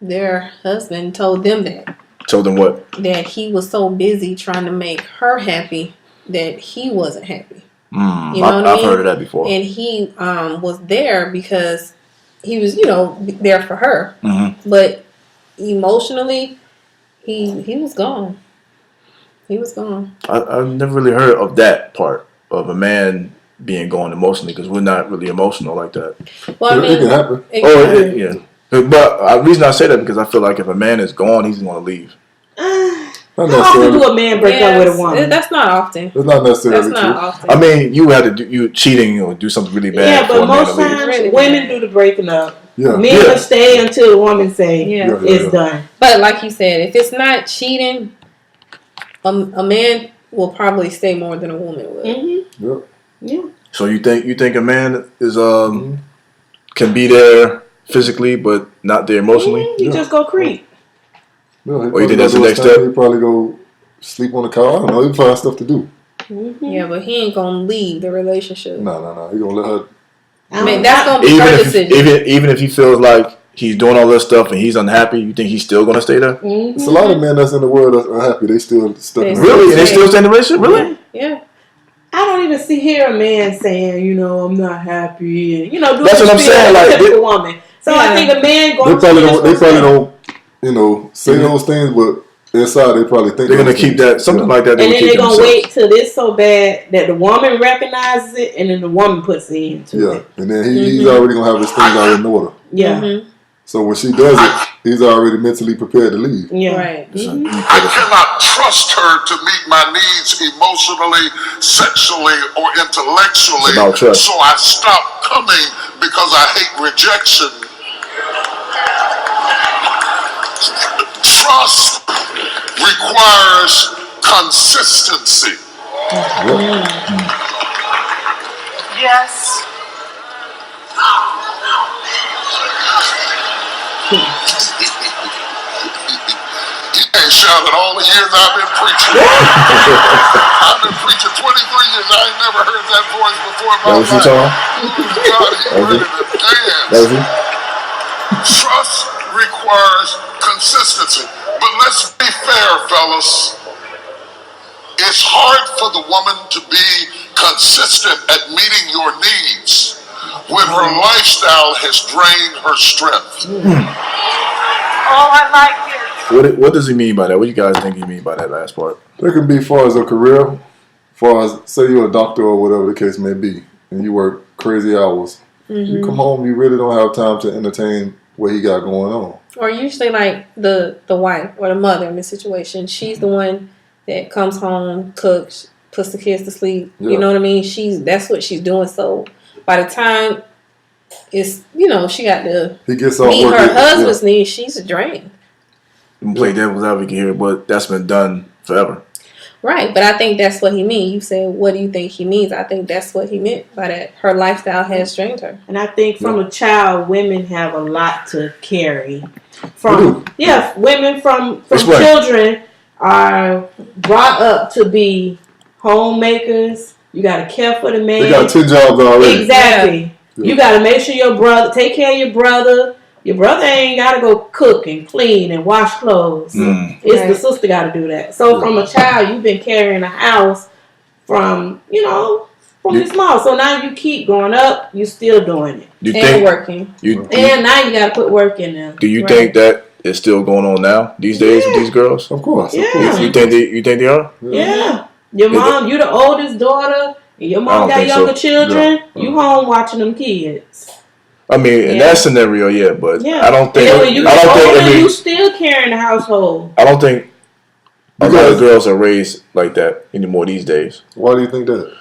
their husband told them that. Told them what? That he was so busy trying to make her happy that he wasn't happy. You know what I mean? I've heard of that before. And he was there because he was, there for her. Mm-hmm. But emotionally, he was gone. He was gone. I've never really heard of that part of a man being gone emotionally, because we're not really emotional like that. Well, I mean, it can happen. Yeah. But the reason I say that because I feel like if a man is gone, he's going to leave. Not How often do a man break up with a woman? That's not often. It's not necessarily That's true. not often. I mean, you have to do you cheating or do something really bad. Yeah, for but a man most to leave. times Really women bad. do the breaking up. Yeah. Men will stay until the woman say it's done. But like you said, if it's not cheating, a man will probably stay more than a woman would. Mm-hmm. Yep. Yeah. So you think a man is can be there physically but not there emotionally? You just go creep. No, Or you think that's the next step? He probably go sleep on the car. I don't know. He find stuff to do. Mm-hmm. Yeah, but he ain't gonna leave the relationship. No. He gonna let her. I mean, that's gonna be her decision. Even if he feels like he's doing all this stuff and he's unhappy, you think he's still gonna stay there? Mm-hmm. It's a lot of men that's in the world that's unhappy. They still stuck. in Really? And they still stay in the relationship? Really? Yeah. I don't even hear a man saying, I'm not happy. Doing That's what I'm saying, like, a typical woman. So I think a man They going probably to don't. Say those things, but inside they probably think they're gonna keep that something like that. And then they're gonna themselves. wait till this so bad that the woman recognizes it, and then the woman puts it into it. And then he's already gonna have his things already in order. Yeah. Mm-hmm. So when she does it, he's already mentally prepared to leave. Yeah. Right. I cannot trust her to meet my needs emotionally, sexually, or intellectually. It's about trust. So I stop coming because I hate rejection. Trust requires consistency. Yes. You ain't shouted all the years I've been preaching. I've been preaching 23 years. I ain't never heard that voice before in my That was you, life. Tom? God, he ready to dance. That was you? Trust requires consistency. But let's be fair, fellas. It's hard for the woman to be consistent at meeting your needs when her lifestyle has drained her strength. Oh, I like it. What does he mean by that? What do you guys think he mean by that last part? It can be as far as a career, as far as say you're a doctor or whatever the case may be, and you work crazy hours. You come home, you really don't have time to entertain what he got going on. Or usually like the wife or the mother in this situation, she's the one that comes home, cooks, puts the kids to sleep. Yeah. You know what I mean? That's what she's doing. So by the time it's she got to He gets off meet work. her husband's needs, she's drained. You play devil's advocate here, but that's been done forever. Right, but I think that's what he means. You said, what do you think he means? I think that's what he meant by that. Her lifestyle has drained her. And I think from a child, women have a lot to carry. Women from Explain. children are brought up to be homemakers. You got to care for the man. They got 10 jobs already. Exactly. Yeah. You got to make sure your brother, take care of your brother. Your brother ain't got to go cook and clean and wash clothes. It's the sister got to do that. So from a child, you've been carrying a house from you're small. So now you keep growing up, you still doing it. Working. And now you got to put work in there. Do you think that is still going on now these days with these girls? Of course. Yeah. Of course. You think they are? Yeah. Your mom, you the oldest daughter, and your mom got younger children. You home watching them kids. I mean, in that scenario, but I don't think. And when you get older, you still carrying the household. I don't think a lot of girls are raised like that anymore these days. Why do you think that?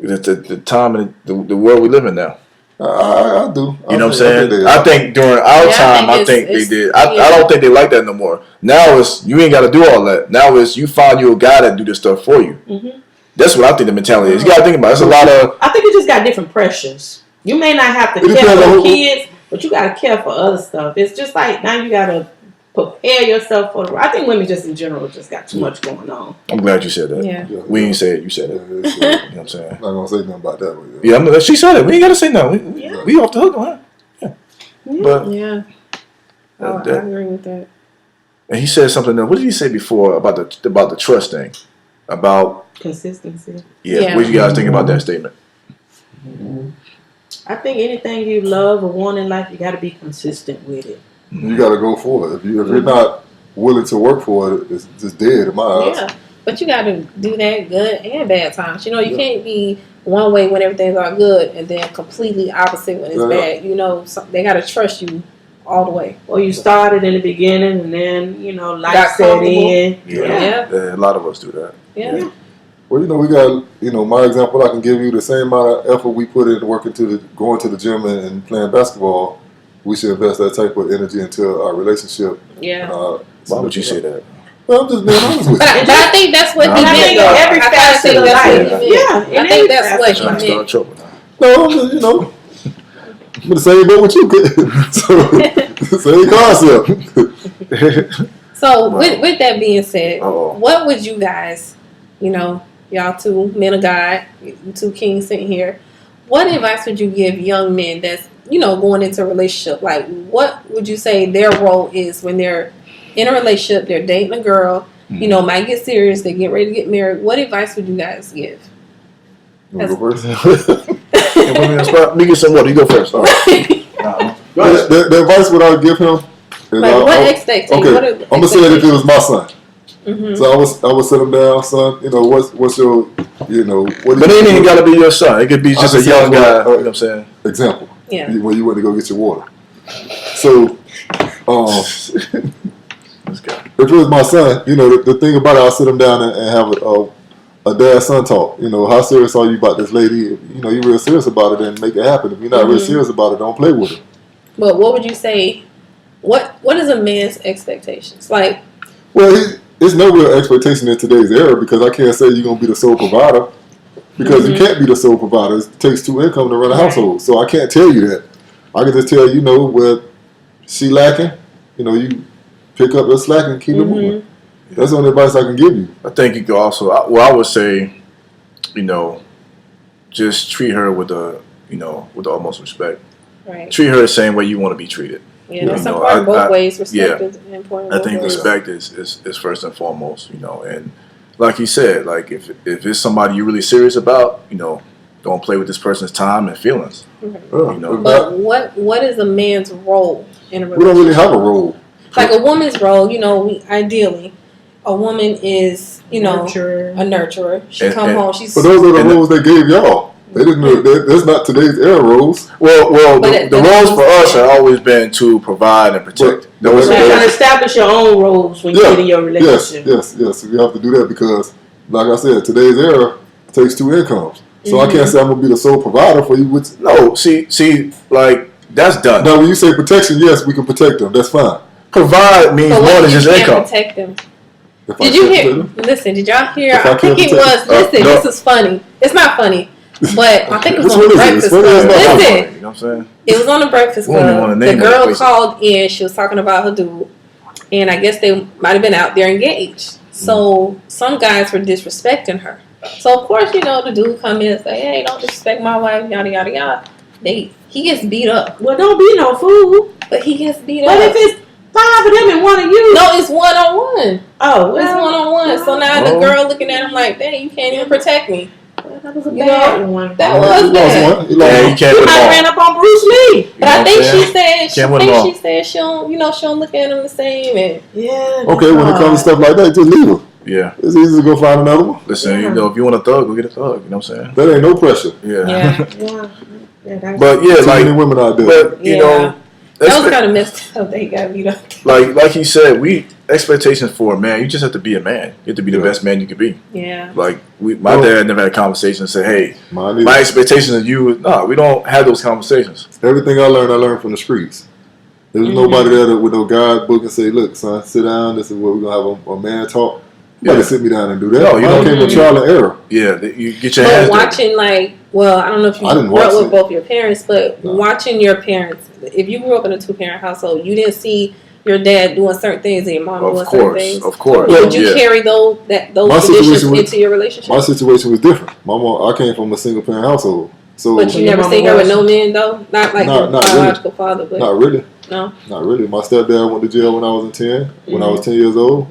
It's the time and the world we live in now. I do. You know what I'm saying? I think during our time, I think they did. I don't think they like that no more. Now it's you ain't got to do all that. Now it's you find you a guy that do this stuff for you. Mm-hmm. That's what I think the mentality is. You got to think about it. There's a lot of. I think you just got different pressures. You may not have to care for kids, but you got to care for other stuff. It's just like now you got to prepare yourself for the. I think women just in general just got too much going on. I'm glad you said that. Yeah. We ain't say it. You said it. Yeah, you know what I'm saying? I'm not going to say nothing about that. Yeah, she said it. We ain't got to say nothing. We off the hook on her. Yeah. But I agree with that. And he said something. What did he say before about the trust thing? About consistency. Yeah. What do you guys think about that statement? I think anything you love or want in life, you got to be consistent with it. You got to go for it. If you're not willing to work for it, it's just dead in my eyes. Yeah, but you got to do that good and bad times. You can't be one way when everything's all good and then completely opposite when it's bad. They got to trust you all the way. Or you started in the beginning and then, life set in. Yeah. A lot of us do that. Yeah. Well, we got, my example, I can give you the same amount of effort we put in going to the gym and playing basketball. We should invest that type of energy into our relationship. Yeah. Why would you say that? Well, I'm just being honest with you. But I think that's what he meant. Every facet of life. I think that's what he meant. No, I'm just, I'm the same boat with you. Same concept. So, with that being said, what would you guys, y'all two men of God, you two kings sitting here, what advice would you give young men that's, going into a relationship? Like, what would you say their role is when they're in a relationship, they're dating a girl, might get serious, they get ready to get married. What advice would you guys give? You want to go first? Let me get some water. You go first. All right. The advice what I would give him is what expectation? Okay, I'm going to say it if it was my son. Mm-hmm. So I would sit him down, son. You know, what's your, you know, what? But it ain't even got to be your son. It could be just a young guy. You know what I'm saying? Example. Yeah. When you went to go get your water. So, This guy. if it was my son, you know, the thing about it, I'll sit him down and have a dad-son talk. You know, how serious are you about this lady? You know, you're real serious about it, then make it happen. If you're not real serious about it, don't play with it. But what would you say? What is a man's expectations? Like, well, there's no real expectation in today's era because I can't say you're gonna be the sole provider because you can't be the sole provider. It takes two income to run a household, so I can't tell you that. I can just tell you know where she lacking. You know, you pick up the slack and keep it moving. That's the only advice I can give you. I think you could also. Well, I would say, you know, just treat her with the with the utmost respect. right? Treat her the same way you want to be treated. Yeah, that's You know, important both I- ways. Respect yeah. is important. I both think ways. respect is first and foremost, you know, and like you said, like if it's somebody you're really serious about, you know, don't play with this person's time and feelings. You know, But what is a man's role in a relationship? We don't really have a role. Like a woman's role, you know, ideally, a woman is, you know, Nurturer. a nurturer. She And- come and- home, she's. But those are the And the- roles they gave y'all. They didn't know that's not today's era roles. well, But the roles for us have always been to provide and protect. But- Those Right, Yeah. trying to establish your own roles when you get in your relationship. Yes. You have to do that because, like I said, today's era takes two incomes. So I can't say I'm gonna be the sole provider for you. No, see, like that's done. Now, when you say protection, yes, we can protect them. That's fine. Provide means But more what than if you just can't income. protect them? If I Did you can't hear? protect them, Listen, did y'all hear? If I I think can't it was. protect- Listen, no. this is funny. It's not funny, but I think it was This on the one is- Breakfast this one is Club. not funny. Listen, You know what I'm saying? it was on the Breakfast We don't even Club. wanna The name that girl place. called in. She was talking about her dude, and I guess they might have been out there engaged. So some guys were disrespecting her. So of course, you know, the dude come in and say, "Hey, don't disrespect my wife." Yada yada yada. He gets beat up, Well, don't be no fool. but he gets beat But up. if it's 5 of them and one of you, No, it's one on one. oh, It's well, one on one. So now the Oh. girl looking at him like, "Dang, you can't even protect me." that was a You bad know, one. That he was lost bad. one. He Yeah, lost you one. can't You put might them have all. ran up on Bruce Lee. But I You know think what I'm she said Can't win them all. she don't look at him the same. And Yeah. Okay, when it comes to stuff like that, just leave them. Yeah. It's easy to go find another one. Listen, you know, if you want a thug, go get a thug. You know what I'm saying? That ain't no pressure. Yeah. yeah, Yeah, But yeah, Too many like, women out there. but you Yeah. know, that was kind of messed up. They got beat up. like he said, expectations for a man. You just have to be a man. You have to be the Yeah. best man you can be. Yeah. Like my dad never had a conversation and said, "Hey, Mine my either. expectations of you." No, we don't have those conversations. Everything I learned from the streets. There's nobody there with no guidebook and say, "Look, son, sit down. This is where we're gonna have a man talk." You gotta Yeah. sit me down and do that. No, you Mine don't. came with trial and error. Yeah, you get your But hands dirty. watching I don't know if you I didn't grew up watch with it. both your parents, but No. watching your parents, if you grew up in a 2-parent household, you didn't see your dad doing certain things and your mom doing certain things. Of course. Would you Yeah. carry those My traditions situation was- into your relationship? My situation was different. I came from a single parent household, so But you your never mama seen her with was- no men though? Not like your Not biological father, but not really. no. Not really. My stepdad went to jail when I was 10. When I was 10 years old.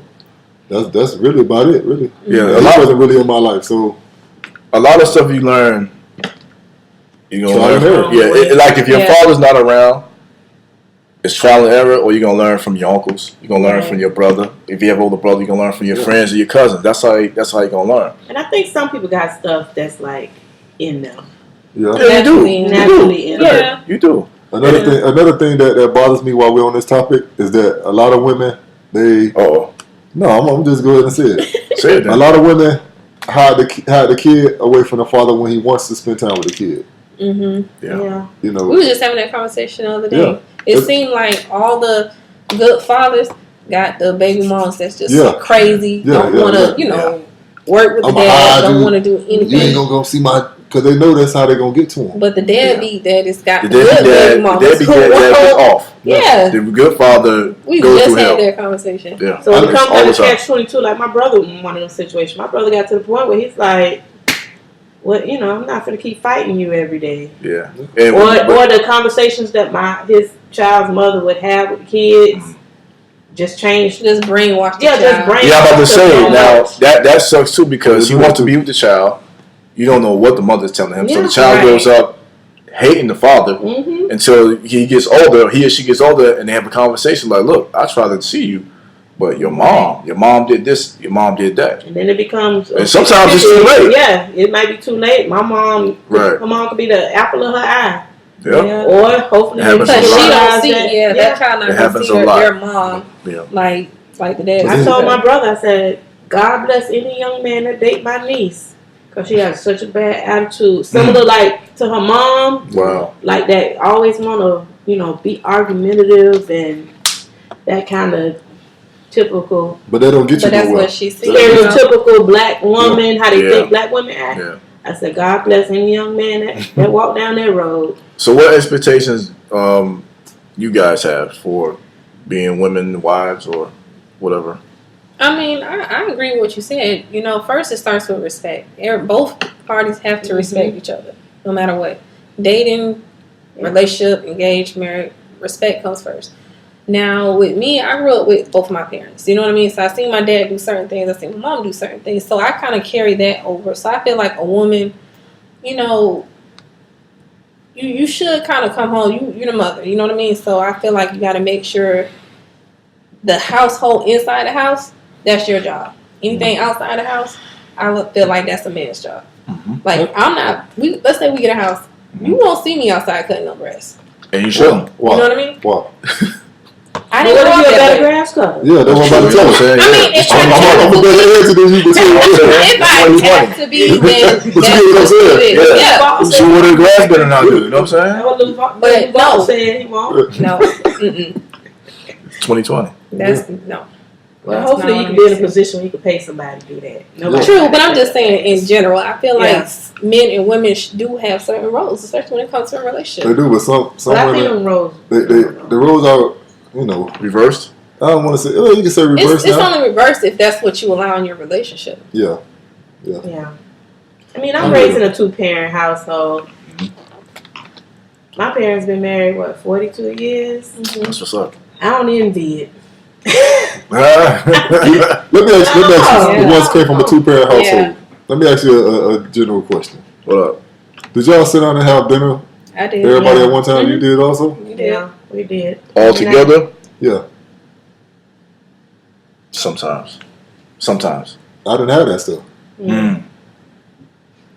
That's really about it. Really. Yeah, He wasn't really in my life. So a lot of stuff you learn. You gonna Trial and learn. error. Yeah, like if your Yeah. father's not around, it's trial and error, or you're gonna learn from your uncles. You're gonna learn Right. from your brother. If you have older brother, you're gonna learn from your Yeah. friends or your cousins. That's how you're gonna learn. And I think some people got stuff that's like in them. yeah. Yeah, you do. Naturally. You Naturally in do. them. Yeah. Yeah, you do. Another thing that bothers me while we're on this topic is that a lot of women Oh, I'm just go ahead and say it. say it A then. lot of women hide the kid away from the father when he wants to spend time with the kid. Mm-hmm. Yeah. You know. We were just having that conversation the other day. Yeah. It seemed like all the good fathers got the baby moms that's just Yeah. crazy, Yeah, don't yeah, want to, yeah. work with the I'ma dad, hide don't you. want to do You ain't anything. gonna go see because they know that's how they're gonna get to him. But the deadbeat dad has got The good baby deadbeat moms. dad who is won't- off. Yeah. The good father We goes just through had hell. that conversation. Yeah. So when it It's comes all down the to time. catch-22, like my brother was in one of those situations. My brother got to the point where he's like, "What? I'm not gonna keep fighting you every day." Yeah. And Or the conversations that his child's mother would have with kids just changed. Just brainwash the Yeah, child. just brain. yeah, I'm about to say so now much. that sucks too because he wants to be with the child. You don't know what the mother's telling him, so Yeah, the child right. grows up hating the father Mhm. until he or she gets older, and they have a conversation like, "Look, I tried to see you, But your mom did this, your mom did that. And then it becomes. And sometimes it's too late. Yeah, it might be too late. My mom, Right. her mom could be the apple of her eye. Yep. Yeah. Or hopefully Happens Because a she lot. don't see, that child It not happens gonna a see lot. their mom Yeah. like the dad. I told my brother, I said, God bless any young man that date my niece. Because she has such a bad attitude. Similar like to her mom. Wow. Like that, always want to, be argumentative and that kind of typical, But that don't get you But that's nowhere. what she sees. stereotypical black woman, how they Yeah. think black women act. Yeah. I said, God bless any young man that walk down that road. So what expectations you guys have for being women, wives, or whatever? I mean, I agree with what you said. First it starts with respect. Both parties have to respect each other, no matter what. Dating, relationship, engaged, married, respect comes first. Now, with me, I grew up with both my parents. You know what I mean? So I seen my dad do certain things. I seen my mom do certain things. So I kind of carry that over. So I feel like a woman, you should kind of come home. You're the mother. You know what I mean? So I feel like you got to make sure the household inside the house, that's your job. Anything outside the house, I feel like that's a man's job. Mm-hmm. Like, let's say we get a house. You won't see me outside cutting no grass. And you shouldn't. Why? You know what I mean? Why? I What didn't if grow you up a that better way. grass cutter? Yeah, that's what I'm about to tell you. I mean, if I'm a better answer than you, but if I have to be, then But you that's get what I'm what saying. it is. Yeah. She wanted the grass better now, dude. You know what I'm That's what Lou But no. said he won't. No. Mm-mm. saying? 2020. That's no. Well, That's hopefully not you can what be it in a is. position where you can pay somebody to do that. Nobody True, but I'm just saying in general, I feel like Yeah. men and women do have certain roles, especially when it comes to a They relationship. do, but some But I think women, them roles. the roles are, Reversed? I don't want to say, you can say reverse It's now. only reversed if that's what you allow in your relationship. Yeah. Yeah. I mean, I'm raised in a 2-parent household. My parents been married, 42 years? That's what's up. I don't envy it. Let me ask you, Yeah. the ones came from a 2-parent household. Yeah. Let me ask you a general question. What up? Did y'all sit down and have dinner, I did. everybody Yeah. at one time? You did also? You did. Yeah, we did. All together? Yeah. Sometimes. I didn't have that stuff. Mm.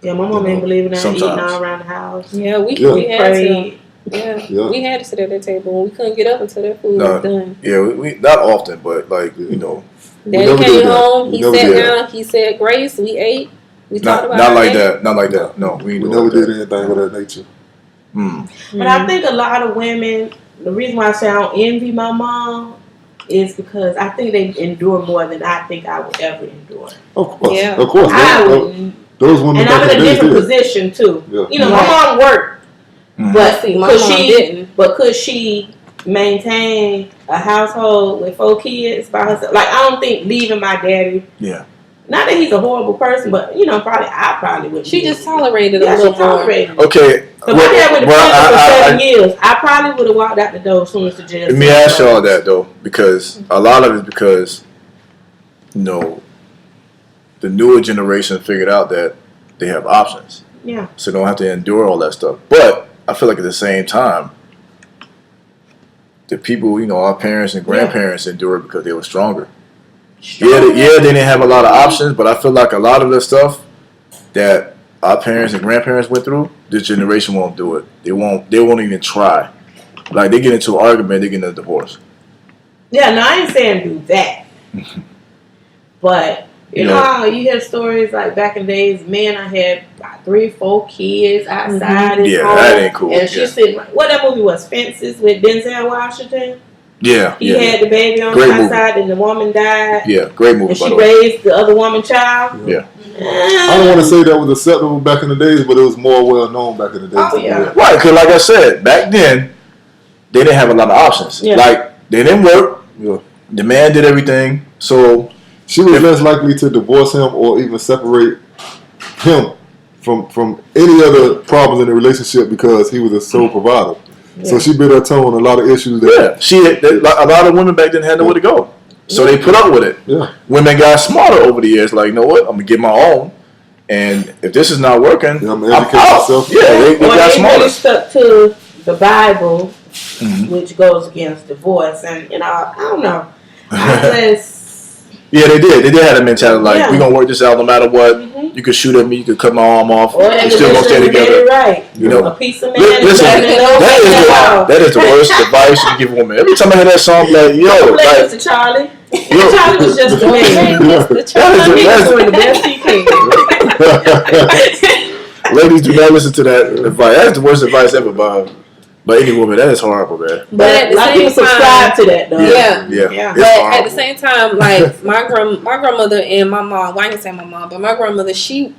Yeah, my mom didn't believe in that. Sometimes. Eating all around the house. Yeah, we had to. Prayed. Yeah, we had to sit at the table. We couldn't get up until that food No. was done. Yeah, we not often, but We Daddy never came did that. home. We He never sat did that. down. He said grace. We ate. We talked not about not our like day. that. Not like that. No, we We ain't doing never like did that. anything of that nature. Mm. But I think a lot of women, the reason why I say I don't envy my mom is because I think they endure more than I think I would ever endure. Of course. Yeah. Of course. I Those, would, those women and back I'm in in the a days different did. position too. Yeah. You know, my mom worked, Mm. but See, my could mom she? didn't. But could she maintain a household with 4 kids by herself? Like, I don't think leaving my daddy. Yeah. Not that he's a horrible person, but I probably wouldn't. She be just able to. tolerated a Yeah, little she more. tolerated. it. Okay. So my dad went to well, prison for I- 7 years. I probably would have walked out the door as soon as the jail. Let me cell ask y'all closed. that though, because a lot of it because, the newer generation figured out that they have options, Yeah. so they don't have to endure all that stuff. But I feel like at the same time, the people, our parents and grandparents endured because they were stronger. Yeah, they didn't have a lot of options, but I feel like a lot of the stuff that our parents and grandparents went through, this generation won't do it. They won't even try. Like, they get into an argument, they get into a divorce. Yeah, no, I ain't saying do that. But you know how you hear stories like back in the days, man, I had about 3, 4 kids outside his Yeah, home. that ain't cool. And she's sitting, what that movie was, Fences with Denzel Washington? Yeah, He yeah. had the baby on Great the movie. outside and the woman died. Yeah, great movie, And by she the way. raised the other woman child. Yeah. I don't want to say that was acceptable back in the days, but it was more well known back in the days. Oh, yeah. Right, because like I said, back then, they didn't have a lot of options. Yeah. Like, they didn't work. Yeah. The man did everything. So, She was less likely to divorce him or even separate him from any other problems in the relationship because he was a sole provider. So she bit her tongue on a lot of issues. a lot of women back then had nowhere to go. So they put up with it. Yeah. Women got smarter over the years. Like, you know what? I'm going to get my own. And if this is not working, Yeah, I'm I'm educating out. myself. Yeah, they Or got they smarter. really stuck to the Bible, which goes against divorce. And, I don't know. Yeah, they did. They did have a mentality like, we gonna work this out no matter what. Mm-hmm. You could shoot at me, you could cut my arm off. Or We still gonna stay together. Right. You know, a piece of man. Listen, that is the worst advice you can give a woman. Every time I hear that song, I'm like, yo, like, Mr. Charlie. Charlie was just a man. Mr. Charlie. He was doing the best he can. Ladies, do not listen to that advice. That's the worst advice ever by any woman. That is horrible, man. But at the a lot of same people subscribe to that, though. Yeah. But at the same time, like my grandmother and my mom, well, I can say my mom, but my grandmother, she,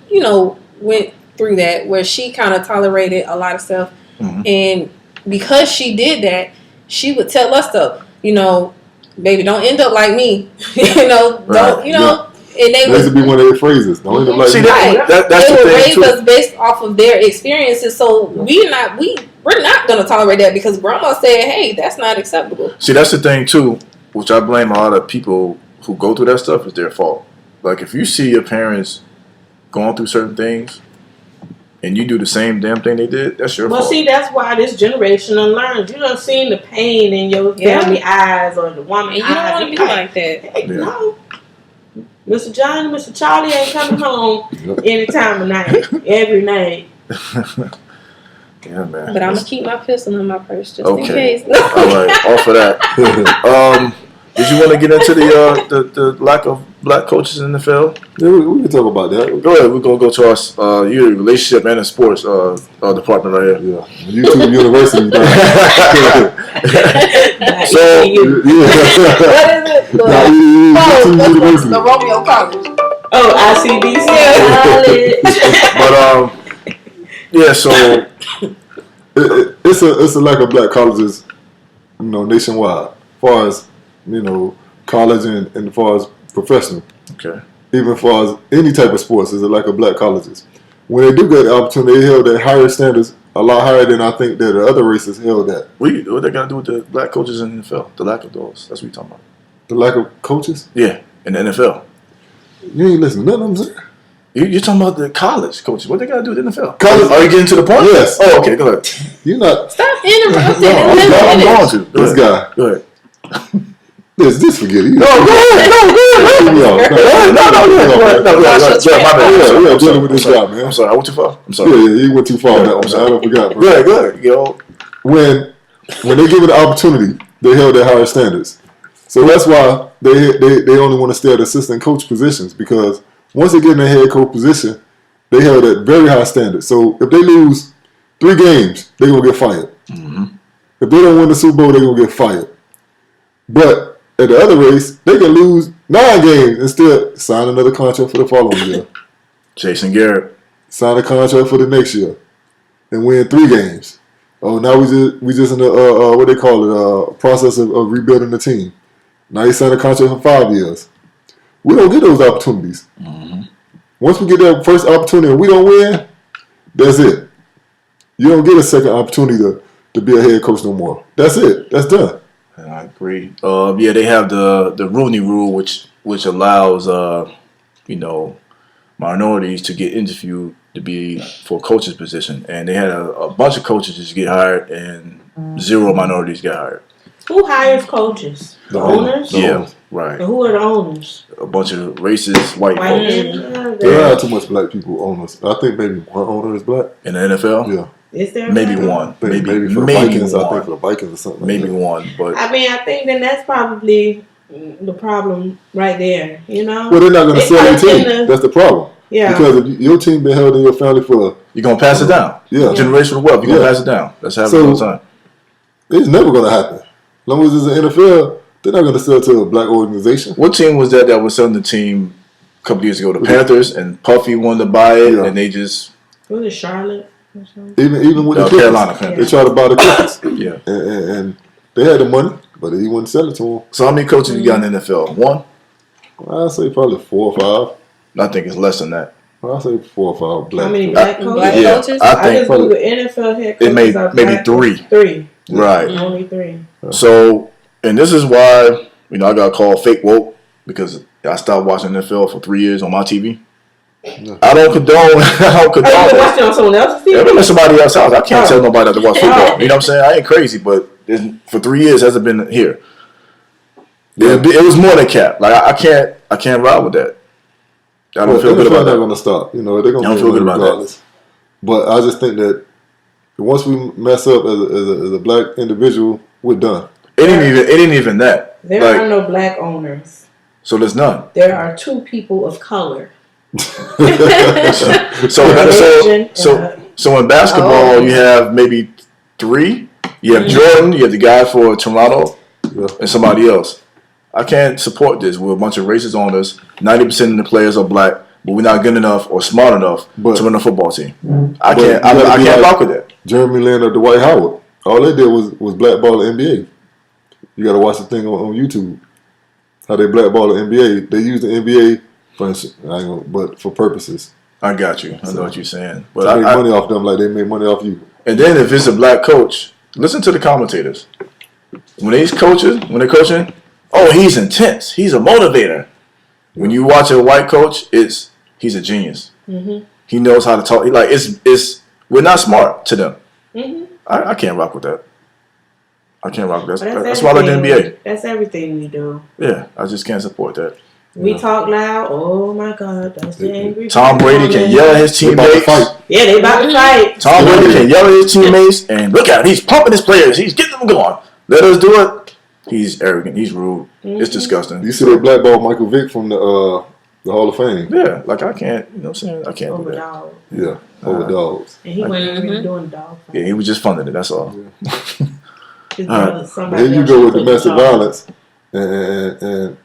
went through that where she kind of tolerated a lot of stuff, and because she did that, she would tell us stuff, baby, don't end up like me, don't, and they would be one of their phrases. Don't end up like me. That's they the would thing raise too. us based off of their experiences, so we're not going to tolerate that because grandma said, hey, that's not acceptable. See, that's the thing too, which I blame a lot of people who go through that stuff. Is their fault. Like if you see your parents going through certain things and you do the same damn thing they did, that's your fault. Well, see, that's why this generation unlearns. You don't see the pain in your family eyes or the woman eyes. And you don't want to be like that. Hey, no. Mr. John and Mr. Charlie ain't coming home any time of night, every night. Yeah, man. But I'm going to keep my pistol in my purse just in case. All right, off of that. Did you want to get into the lack of black coaches in the NFL? Yeah, we can talk about that. Go ahead. We're going to go to our relationship and sports department right here. Yeah. YouTube University. So, What is it? The Romeo College. Oh, ICBC College. But, so it's a lack of black colleges, nationwide. As far as, college and as far as professional. Okay. Even as far as any type of sports, there's a lack of black colleges. When they do get the opportunity, they held at higher standards, a lot higher than I think that the other races held at. What they got to do with the black coaches in the NFL? The lack of those. That's what we're talking about. The lack of coaches? Yeah, in the NFL. You ain't listening to nothing I'm saying. You're talking about the college coaches. What they got to do with the NFL? College. Are you getting to the point? Yes. Oh, okay. Go ahead. You're not. Stop interrupting. I'm going to. This guy. Go ahead. This forget it. No, go ahead. No, dealing with this guy, man. I'm sorry. I went too far. I'm sorry. Yeah, you went too far on that one. I don't forgot. Go ahead. Yo. When they give it the opportunity, they held at higher standards. So that's why they only want to stay at assistant coach positions, because once they get in a head coach position, they held at very high standards. So if they lose 3 games, they're going to get fired. Mm-hmm. If they don't win the Super Bowl, they're going to get fired. But at the other race, they can lose 9 games and still sign another contract for the following year. Jason Garrett. Sign a contract for the next year and win 3 games. Oh, now we just in the what they call it, process of rebuilding the team. Now he signed a contract for 5 years. We don't get those opportunities. Mm-hmm. Once we get that first opportunity and we don't win, that's it. You don't get a second opportunity to be a head coach no more. That's it. That's done. I agree. They have the Rooney Rule, which allows minorities to get interviewed to be for a coach's position, and they had a bunch of coaches just get hired, and 0 minorities get hired. Who hires coaches? The owners? Yeah, right. And who are the owners? A bunch of racist white folks. There are too much black people owners. I think maybe one owner is black. In the NFL? Yeah. Is there maybe one? Maybe for the Vikings. I think for the Vikings or something. Maybe one, but I think then that's probably the problem right there. Well, they're not going to sell their team. That's the problem. Yeah. Because if your team been held in your family for, you're gonna pass it down. Yeah. Generational wealth. You're gonna pass it down. That's happening all the time. It's never going to happen. As long as it's an NFL, they're not going to sell to a black organization. What team was that was selling the team a couple years ago? The Panthers, and Puffy wanted to buy it, and they just was it Charlotte? Even with the Carolina, they tried to buy the Clippers. Yeah, and they had the money, but he wouldn't sell it to them. So how many coaches you got in the NFL? One? I'd say probably 4 or 5. I think it's less than that. I'd say 4 or 5 black. How many black coaches? Black coaches? I think just Googled NFL head coaches. It maybe 3. 3. Right. Only 3. So, and this is why I got called fake woke, because I stopped watching NFL for 3 years on my TV. No. I don't condone. You watching on someone else's TV? I'm in somebody else's house. I can't tell nobody to watch football. You know what I'm saying? I ain't crazy, but for 3 years it hasn't been here. It was more than cap. Like I can't ride with that. I don't feel good about that. They're gonna stop. You know, they're gonna feel good regardless. That. But I just think that once we mess up as a black individual, we're done. It ain't even that. There are no black owners. So there's none. There are 2 people of color. so in basketball you have maybe 3. You have Jordan, you have the guy for Toronto, and somebody else. I can't support this with a bunch of racist owners. 90% of the players are black, but we're not good enough or smart enough to run a football team. I can't rock with that. Jeremy Lin or Dwight Howard. All they did was blackball the NBA. You got to watch the thing on YouTube. How they blackball the NBA. They use the NBA for purposes. I got you. I know what you're saying. But I make money off them like they make money off you. And then if it's a black coach, listen to the commentators. When they're coaching, oh, he's intense. He's a motivator. When you watch a white coach, he's a genius. Mm-hmm. He knows how to talk. Like we're not smart to them. Mm-hmm. I can't rock with that. I can't rock with that. That's why I like the NBA. That's everything we do. Yeah, I just can't support that. We talk loud. Oh my God, that's the angry. Tom Brady can yell at his teammates. Yeah, they about to fight. Tom Brady can yell at his teammates and look at him. He's pumping his players. He's getting them going. Let us do it. He's arrogant. He's rude. Mm-hmm. It's disgusting. You see that blackball Michael Vick from the Hall of Fame? Yeah, like I can't. You know what I'm saying? I can't do that. Dogs. Yeah, over dogs. And he wasn't even doing dog fight. Yeah, he was just funding it. That's all. Yeah. Then you go with domestic violence, and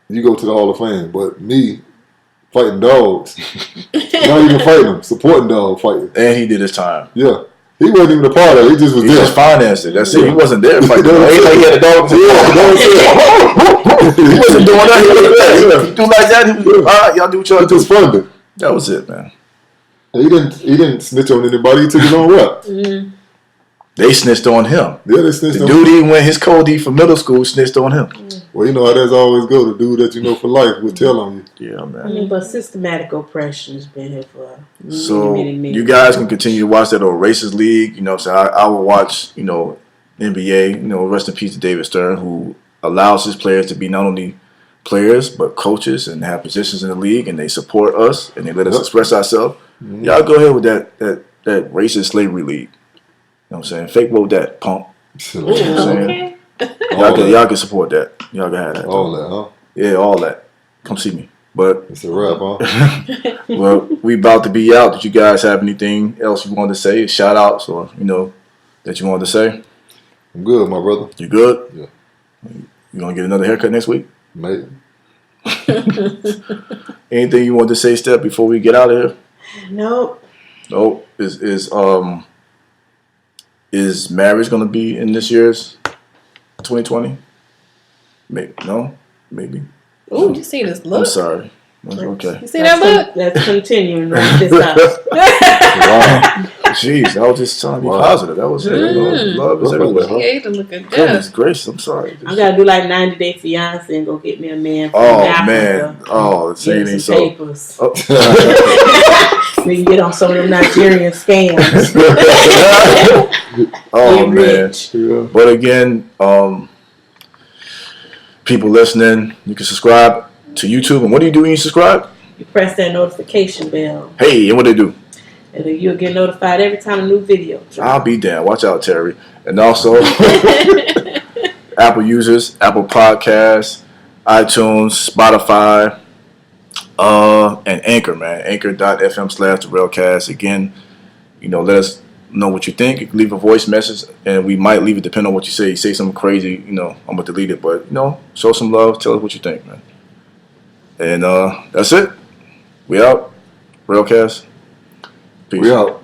you go to the Hall of Fame. But me fighting dogs, not even fighting them, supporting dogs fighting. And he did his time. Yeah. He wasn't even a part of it. He just was there. He just financed it. That's it. He wasn't there fighting. He had a dog. He wasn't doing that. He do like that. He was, all right, y'all do what y'all do. Just funded. That was it, man. He didn't snitch on anybody. He took his own rep. Mm-hmm. They snitched on him. Yeah, they snitched on him. The dude even went his co-D for middle school snitched on him. Well, you know how that's always go. The dude that you know for life will tell on you. Yeah, man. I mean, but systematic oppression has been here for many you guys can continue to watch that old racist league. You know what I'm saying? I will watch, NBA. Rest in peace to David Stern, who allows his players to be not only players, but coaches and have positions in the league, and they support us, and they let us express ourselves. Mm-hmm. Y'all go ahead with that racist slavery league. You know what I'm saying? Fake vote that, punk. You know what I'm saying? Y'all can support that. Y'all can have that. All that, huh? Yeah, all that. Come see me. But it's a wrap, huh? Well, we about to be out. Did you guys have anything else you wanted to say? Shout outs or that you wanted to say? I'm good, my brother. You good? Yeah. You gonna get another haircut next week? Maybe. Anything you want to say, Steph, before we get out of here? Nope. Nope. Is marriage gonna be in this year's 2020? Maybe. No? Maybe. Ooh, you see this look? I'm sorry. Okay. You see that look? That's continuing right this time. Wow. Jeez, I was just trying to be positive. That was it. Love is everywhere. She ate to look at Goodness gracious, I'm sorry. I gotta do like 90 Day Fiance and go get me a man. Man. Oh, saying ain't so. Papers. We can get on some of them Nigerian scams. Man. Yeah. But again, people listening, you can subscribe to YouTube. And what do you do when you subscribe? You press that notification bell. Hey, and what they do? And then you'll get notified every time a new video drops. I'll be down. Watch out, Terry. And also, Apple users, Apple Podcasts, iTunes, Spotify, and Anchor, man. Anchor.fm/TheRailCast. Again, let us know what you think. You can leave a voice message, and we might leave it depending on what you say. You say something crazy, I'm going to delete it. But, show some love. Tell us what you think, man. And that's it. We out. Railcast. Peace. We out.